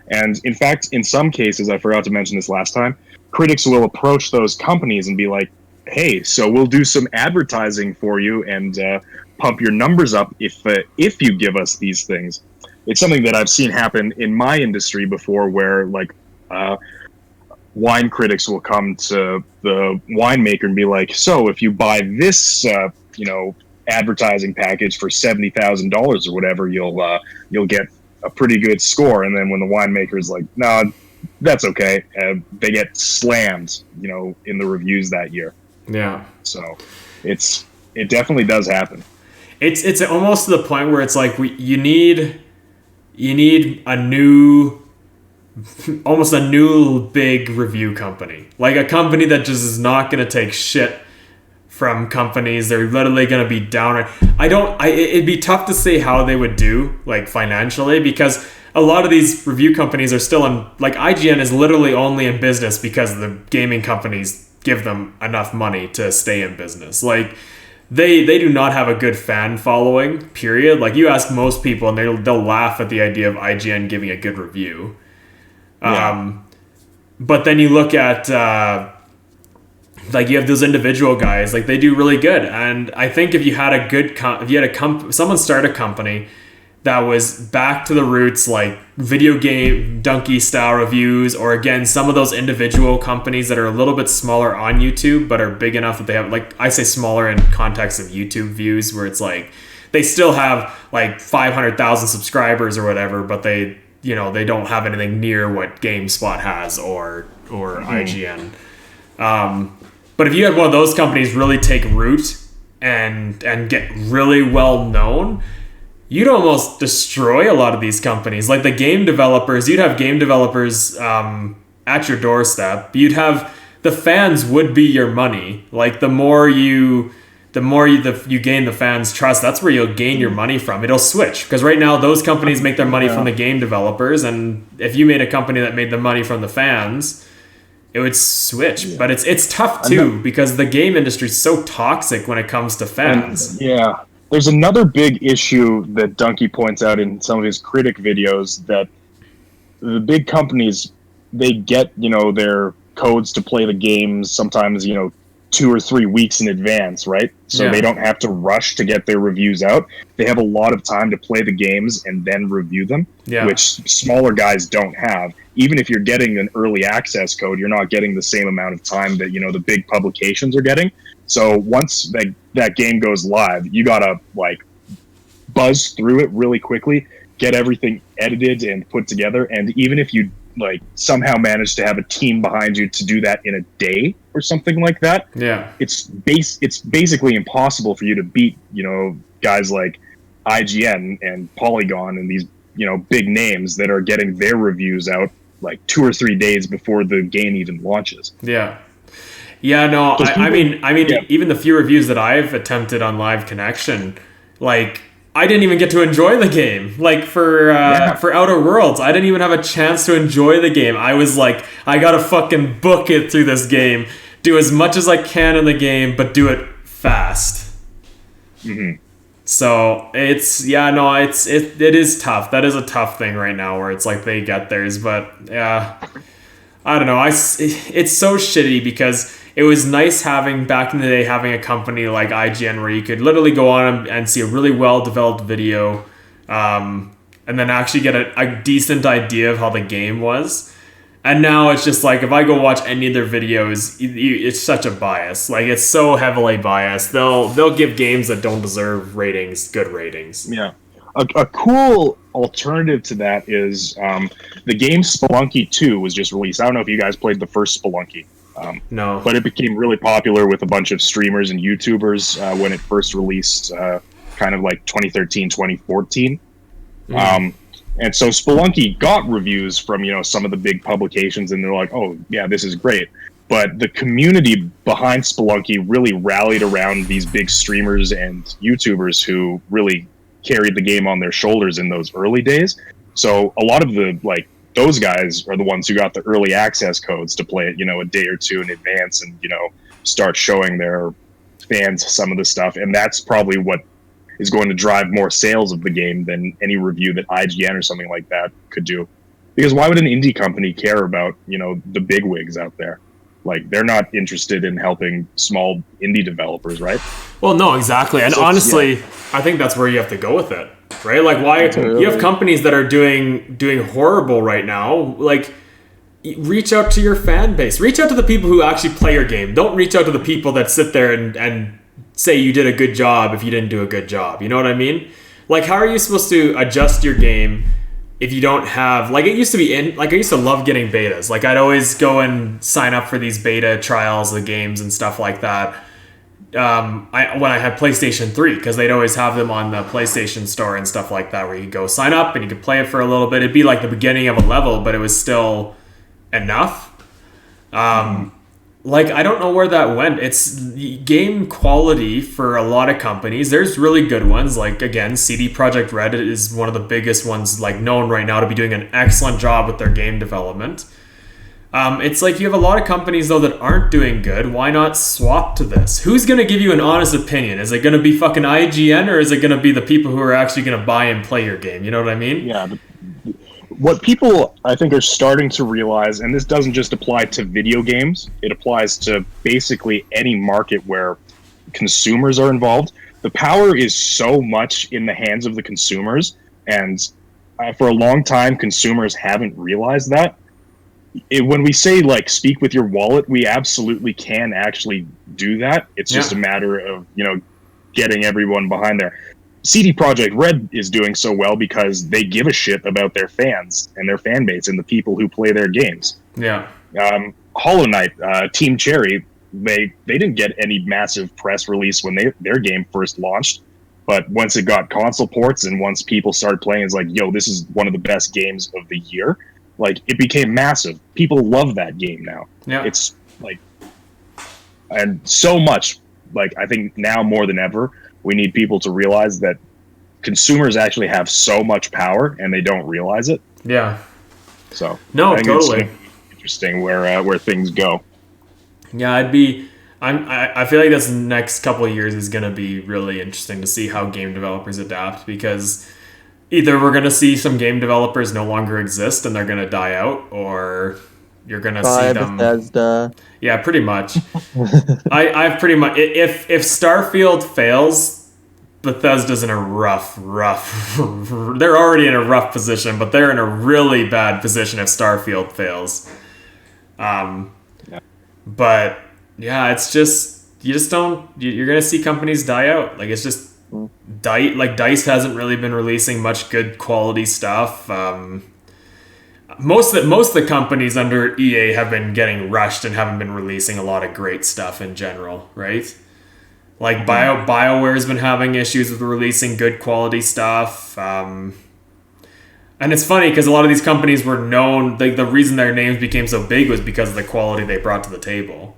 And in fact, in some cases, I forgot to mention this last time, critics will approach those companies and be like, hey, so we'll do some advertising for you and pump your numbers up if you give us these things. It's something that I've seen happen in my industry before, where wine critics will come to the winemaker and be like, so if you buy this, advertising package for $70,000 or whatever, you'll get a pretty good score. And then when the winemaker's like, no, that's okay, they get slammed, in the reviews that year. Yeah. So it definitely does happen. It's almost to the point where it's like you need a new, almost a new big review company, like a company that just is not going to take shit from companies. They're literally going to be down. It'd be tough to say how they would do like financially, because a lot of these review companies are still in, like IGN is literally only in business because the gaming companies give them enough money to stay in business. Like they do not have a good fan following, period. Like you ask most people and they'll laugh at the idea of IGN giving a good review. Yeah. But then you look at like you have those individual guys, like they do really good. And I think if you had someone start a company that was back to the roots, like Video Game Donkey style reviews, or again some of those individual companies that are a little bit smaller on YouTube but are big enough that they have, like I say smaller in context of YouTube views, where it's like they still have like 500,000 subscribers or whatever, but they don't have anything near what GameSpot has or IGN. But if you had one of those companies really take root and get really well known, you'd almost destroy a lot of these companies. Like the game developers, you'd have game developers at your doorstep. The fans would be your money. Like the more you gain the fans' trust, that's where you'll gain your money from. It'll switch, because right now those companies make their money from the game developers, and if you made a company that made the money from the fans, it would switch. Yeah. But it's tough too, because the game industry is so toxic when it comes to fans. There's another big issue that Donkey points out in some of his critic videos, that the big companies, they get their codes to play the games sometimes 2 or 3 weeks in advance, right? So they don't have to rush to get their reviews out. They have a lot of time to play the games and then review them, which smaller guys don't have. Even if you're getting an early access code, you're not getting the same amount of time that the big publications are getting. So once that game goes live, you gotta buzz through it really quickly, get everything edited and put together. And even if you somehow manage to have a team behind you to do that in a day or something like that, it's basically impossible for you to beat guys like IGN and Polygon and these big names that are getting their reviews out 2 or 3 days before the game even launches. I mean, even the few reviews that I've attempted on Live Connection, I didn't even get to enjoy the game. For Outer Worlds, I didn't even have a chance to enjoy the game. I was like, I gotta fucking book it through this game, do as much as I can in the game, but do it fast. Mm-hmm. So it is tough. That is a tough thing right now, where it's like they get theirs, but I don't know. It's so shitty, because it was nice back in the day having a company like IGN where you could literally go on and see a really well-developed video, and then actually get a decent idea of how the game was. And now it's just if I go watch any of their videos, it's such a bias. It's so heavily biased. They'll give games that don't deserve good ratings. Yeah. A cool alternative to that is the game Spelunky 2 was just released. I don't know if you guys played the first Spelunky. No. But it became really popular with a bunch of streamers and YouTubers when it first released, kind of like 2013, 2014. And so Spelunky got reviews from, some of the big publications, and they're like, oh, yeah, this is great. But the community behind Spelunky really rallied around these big streamers and YouTubers who really carried the game on their shoulders in those early days. So a lot of those guys are the ones who got the early access codes to play it, a day or two in advance and, start showing their fans some of the stuff. And that's probably what is going to drive more sales of the game than any review that IGN or something like that could do. Because why would an indie company care about, the big wigs out there? Like, they're not interested in helping small indie developers, right? Well, no, exactly. And honestly, I think that's where you have to go with it, right? Like, why you have companies that are doing horrible right now. Like, reach out to your fan base. Reach out to the people who actually play your game. Don't reach out to the people that sit there and say you did a good job if you didn't do a good job. You know what I mean? Like, how are you supposed to adjust your game if you don't have, like, it used to be I used to love getting betas. Like, I'd always go and sign up for these beta trials of games and stuff like that. When I had PlayStation 3, because they'd always have them on the PlayStation Store and stuff like that, where you could go sign up and you could play it for a little bit. It'd be like the beginning of a level, but it was still enough. Like, I don't know where that went. It's game quality for a lot of companies. There's really good ones. Like, again, CD Projekt Red is one of the biggest ones, like, known right now to be doing an excellent job with their game development. It's like you have a lot of companies, though, that aren't doing good. Why not swap to this? Who's going to give you an honest opinion? Is it going to be fucking IGN, or is it going to be the people who are actually going to buy and play your game? You know what I mean? Yeah. What people, I think, are starting to realize, and this doesn't just apply to video games, it applies to basically any market where consumers are involved. The power is so much in the hands of the consumers, and for a long time, consumers haven't realized that. When we say, like, speak with your wallet, we absolutely can actually do that. It's just a matter of, getting everyone behind there. CD Projekt Red is doing so well because they give a shit about their fans and their fan base and the people who play their games. Yeah. Hollow Knight, Team Cherry, they didn't get any massive press release when their game first launched, but once it got console ports and once people started playing, it's like, yo, this is one of the best games of the year. Like, it became massive. People love that game now. Yeah. It's like, and so much, like, I think now more than ever, we need people to realize that consumers actually have so much power and they don't realize it. Yeah. So no, I think totally it's interesting where things go. Yeah, I feel like this next couple of years is going to be really interesting to see how game developers adapt, because either we're going to see some game developers no longer exist and they're going to die out, or you're going to see them. Bethesda. Yeah, pretty much. I've pretty much, if Starfield fails, Bethesda's in a rough, they're already in a rough position, but they're in a really bad position if Starfield fails. But yeah, it's just, you're going to see companies die out. Like, it's just, DICE hasn't really been releasing much good quality stuff. Most of the companies under EA have been getting rushed and haven't been releasing a lot of great stuff in general, right? Like, BioWare's been having issues with releasing good quality stuff. And it's funny because a lot of these companies were known, the reason their names became so big was because of the quality they brought to the table.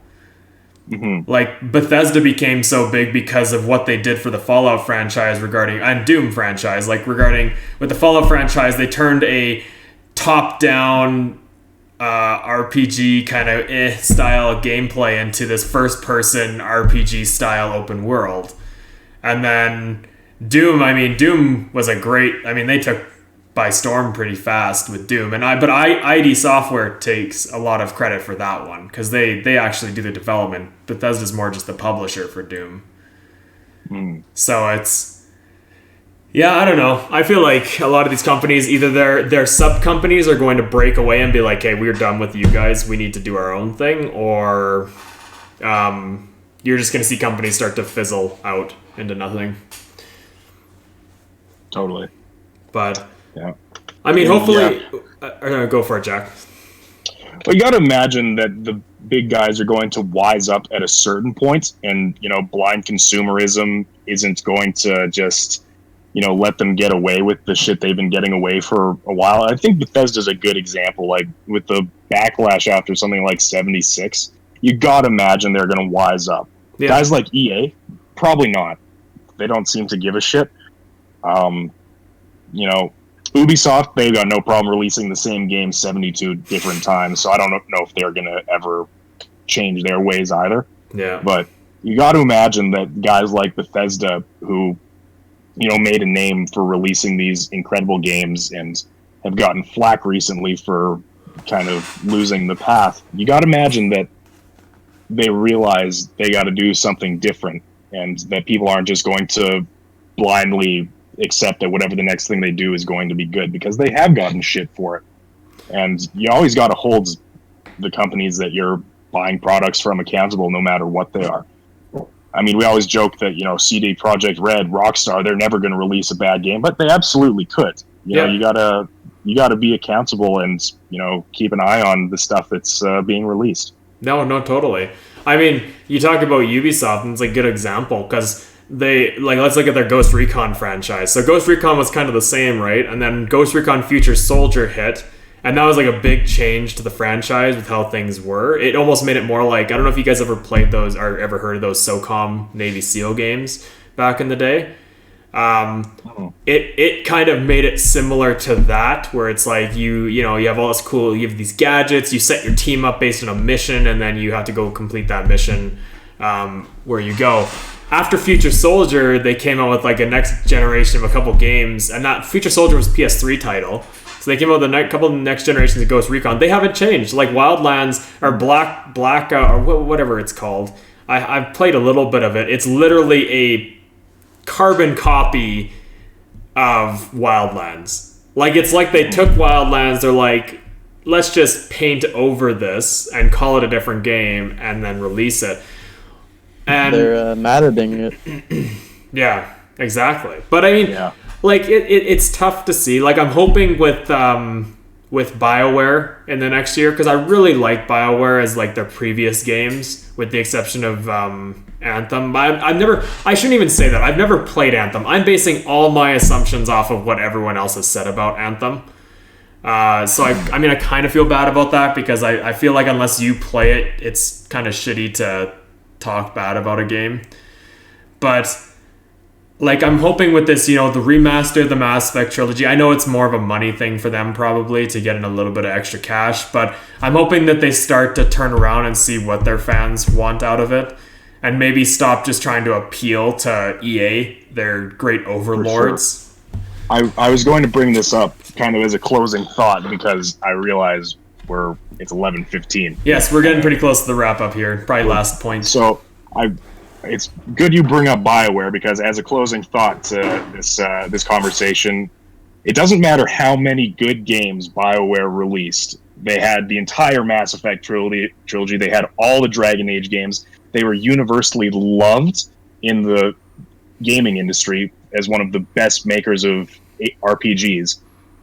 Mm-hmm. Like, Bethesda became so big because of what they did for the Fallout franchise and Doom franchise. Like, with the Fallout franchise, they turned a top-down RPG kind of style gameplay into this first-person RPG style open world. And then Doom was they took by storm pretty fast with Doom. But ID Software takes a lot of credit for that one because they actually do the development. Bethesda's more just the publisher for Doom. So it's... Yeah, I don't know. I feel like a lot of these companies, either their sub-companies are going to break away and be like, hey, we're done with you guys. We need to do our own thing. Or you're just going to see companies start to fizzle out into nothing. Totally. But, yeah. I mean, hopefully... go for it, Jack. But you got to imagine that the big guys are going to wise up at a certain point, and blind consumerism isn't going to just let them get away with the shit they've been getting away for a while. I think Bethesda's a good example, like with the backlash after something like 76. You got to imagine they're going to wise up. Yeah. Guys like EA, probably not. They don't seem to give a shit. Ubisoft, they've got no problem releasing the same game 72 different times, so I don't know if they're going to ever change their ways either. Yeah. But you got to imagine that guys like Bethesda, who made a name for releasing these incredible games and have gotten flack recently for kind of losing the path, you got to imagine that they realize they got to do something different, and that people aren't just going to blindly accept that whatever the next thing they do is going to be good, because they have gotten shit for it. And you always got to hold the companies that you're buying products from accountable, no matter what they are. I mean, we always joke that, CD Projekt Red, Rockstar, they're never going to release a bad game, but they absolutely could. You know, you gotta be accountable and, keep an eye on the stuff that's being released. No, totally. I mean, you talk about Ubisoft, and it's a good example, because let's look at their Ghost Recon franchise. So Ghost Recon was kind of the same, right? And then Ghost Recon Future Soldier hit, and that was like a big change to the franchise with how things were. It almost made it more like, I don't know if you guys ever played those or ever heard of those SOCOM Navy SEAL games back in the day. It kind of made it similar to that, where it's like you have all this cool, you have these gadgets, you set your team up based on a mission, and then you have to go complete that mission where you go. After Future Soldier, they came out with like a next generation of a couple games, and that Future Soldier was a PS3 title. So they came out with a couple of next generations of Ghost Recon. They haven't changed. Like Wildlands or Blackout or whatever it's called. I've played a little bit of it. It's literally a carbon copy of Wildlands. Like, it's like they took Wildlands, they're like, let's just paint over this and call it a different game and then release it. And they're Maddening it. Yeah, exactly. But I mean, like it's tough to see. Like, I'm hoping with BioWare in the next year, because I really like BioWare as like their previous games, with the exception of Anthem. I shouldn't even say that. I've never played Anthem. I'm basing all my assumptions off of what everyone else has said about Anthem. So I kind of feel bad about that, because I feel like unless you play it, it's kind of shitty to talk bad about a game. But like, I'm hoping with this, the remaster, the Mass Effect trilogy, I know it's more of a money thing for them probably to get in a little bit of extra cash, but I'm hoping that they start to turn around and see what their fans want out of it, and maybe stop just trying to appeal to EA, their great overlords. Sure. I was going to bring this up kind of as a closing thought, because I realize it's 11:15. Yes, we're getting pretty close to the wrap up here. Probably last point. So it's good you bring up BioWare, because as a closing thought to this conversation, it doesn't matter how many good games BioWare released. They had the entire Mass Effect trilogy. They had all the Dragon Age games. They were universally loved in the gaming industry as one of the best makers of RPGs.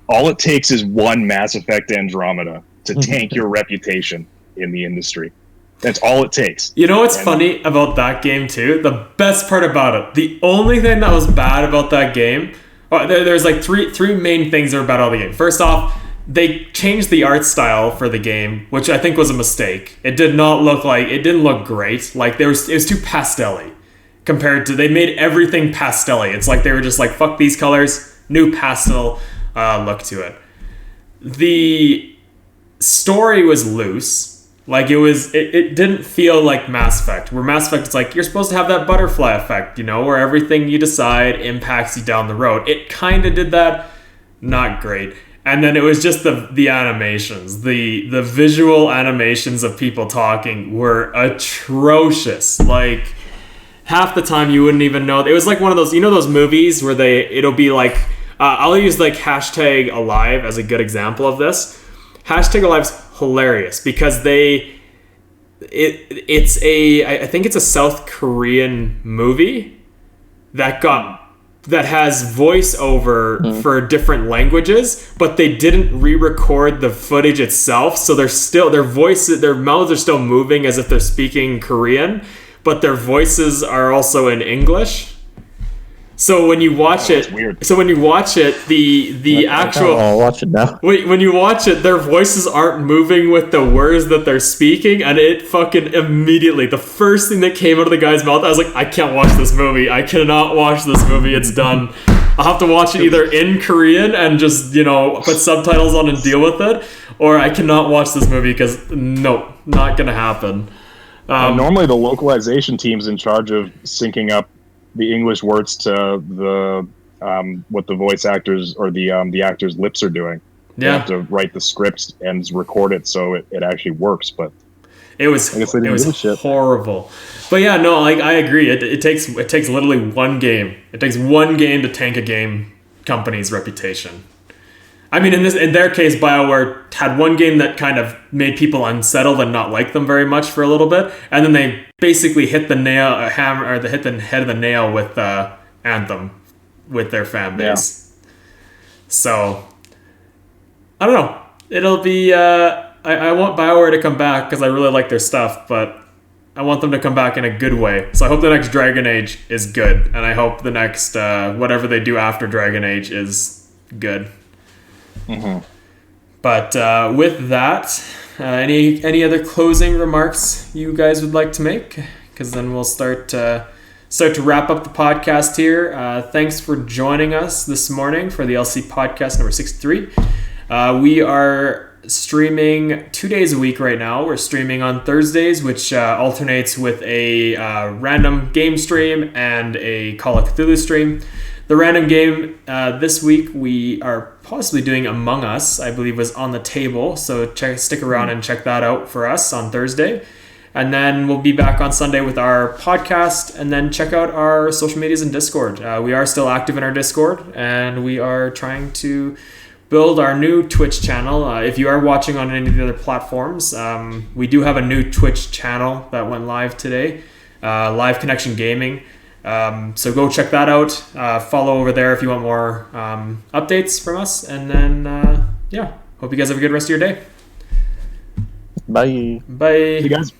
All it takes is one Mass Effect Andromeda to tank your reputation in the industry. That's all it takes. You know what's funny about that game too? The best part about it, the only thing that was bad about that game, there's like three main things that are bad about the game. First off, they changed the art style for the game, which I think was a mistake. It didn't look great. Like, it was too pastel-y compared to, they made everything pastel-y. It's like they were just like, fuck these colors, new pastel look to it. The story was loose. Like, it didn't feel like Mass Effect, where Mass Effect is like, you're supposed to have that butterfly effect, where everything you decide impacts you down the road. It kind of did that, not great. And then it was just the animations. The visual animations of people talking were atrocious. Like, half the time you wouldn't even know. It was like one of those, those movies where it'll be like, I'll use like #Alive as a good example of this. #Alive's hilarious, because I think it's a South Korean movie that got that has voiceover for different languages, but they didn't re-record the footage itself, so they're still their mouths are still moving as if they're speaking Korean, but their voices are also in English. So when you watch it, the actual I'll watch it now. when you watch it, their voices aren't moving with the words that they're speaking, and it fucking immediately, the first thing that came out of the guy's mouth, I was like, I can't watch this movie. I cannot watch this movie. It's done. I'll have to watch it either in Korean and just, put subtitles on and deal with it, or I cannot watch this movie because no, not gonna happen. Normally the localization team's in charge of syncing up the English words to the what the voice actors or the actors' lips are doing. They have to write the scripts and record it so it actually works. But it was horrible. But yeah, no, I agree. It takes literally one game. It takes one game to tank a game company's reputation. I mean, in their case, BioWare had one game that kind of made people unsettled and not like them very much for a little bit, and then they basically hit the head of the nail with Anthem with their fan base. Yeah. So I don't know. It'll be. I want BioWare to come back because I really like their stuff, but I want them to come back in a good way. So I hope the next Dragon Age is good, and I hope the next whatever they do after Dragon Age is good. Mm-hmm. But with that, any other closing remarks you guys would like to make? Because then we'll start to wrap up the podcast here. Thanks for joining us this morning for the LC podcast number 63. We are streaming 2 days a week right now. We're streaming on Thursdays, which alternates with a random game stream and a Call of Cthulhu stream. The random game this week we are possibly doing Among Us, I believe was on the table. So stick around and check that out for us on Thursday. And then we'll be back on Sunday with our podcast, and then check out our social medias and Discord. We are still active in our Discord, and we are trying to build our new Twitch channel. If you are watching on any of the other platforms, we do have a new Twitch channel that went live today, Live Connection Gaming. So go check that out. Follow over there if you want more updates from us. And then, hope you guys have a good rest of your day. Bye. Bye. See you guys.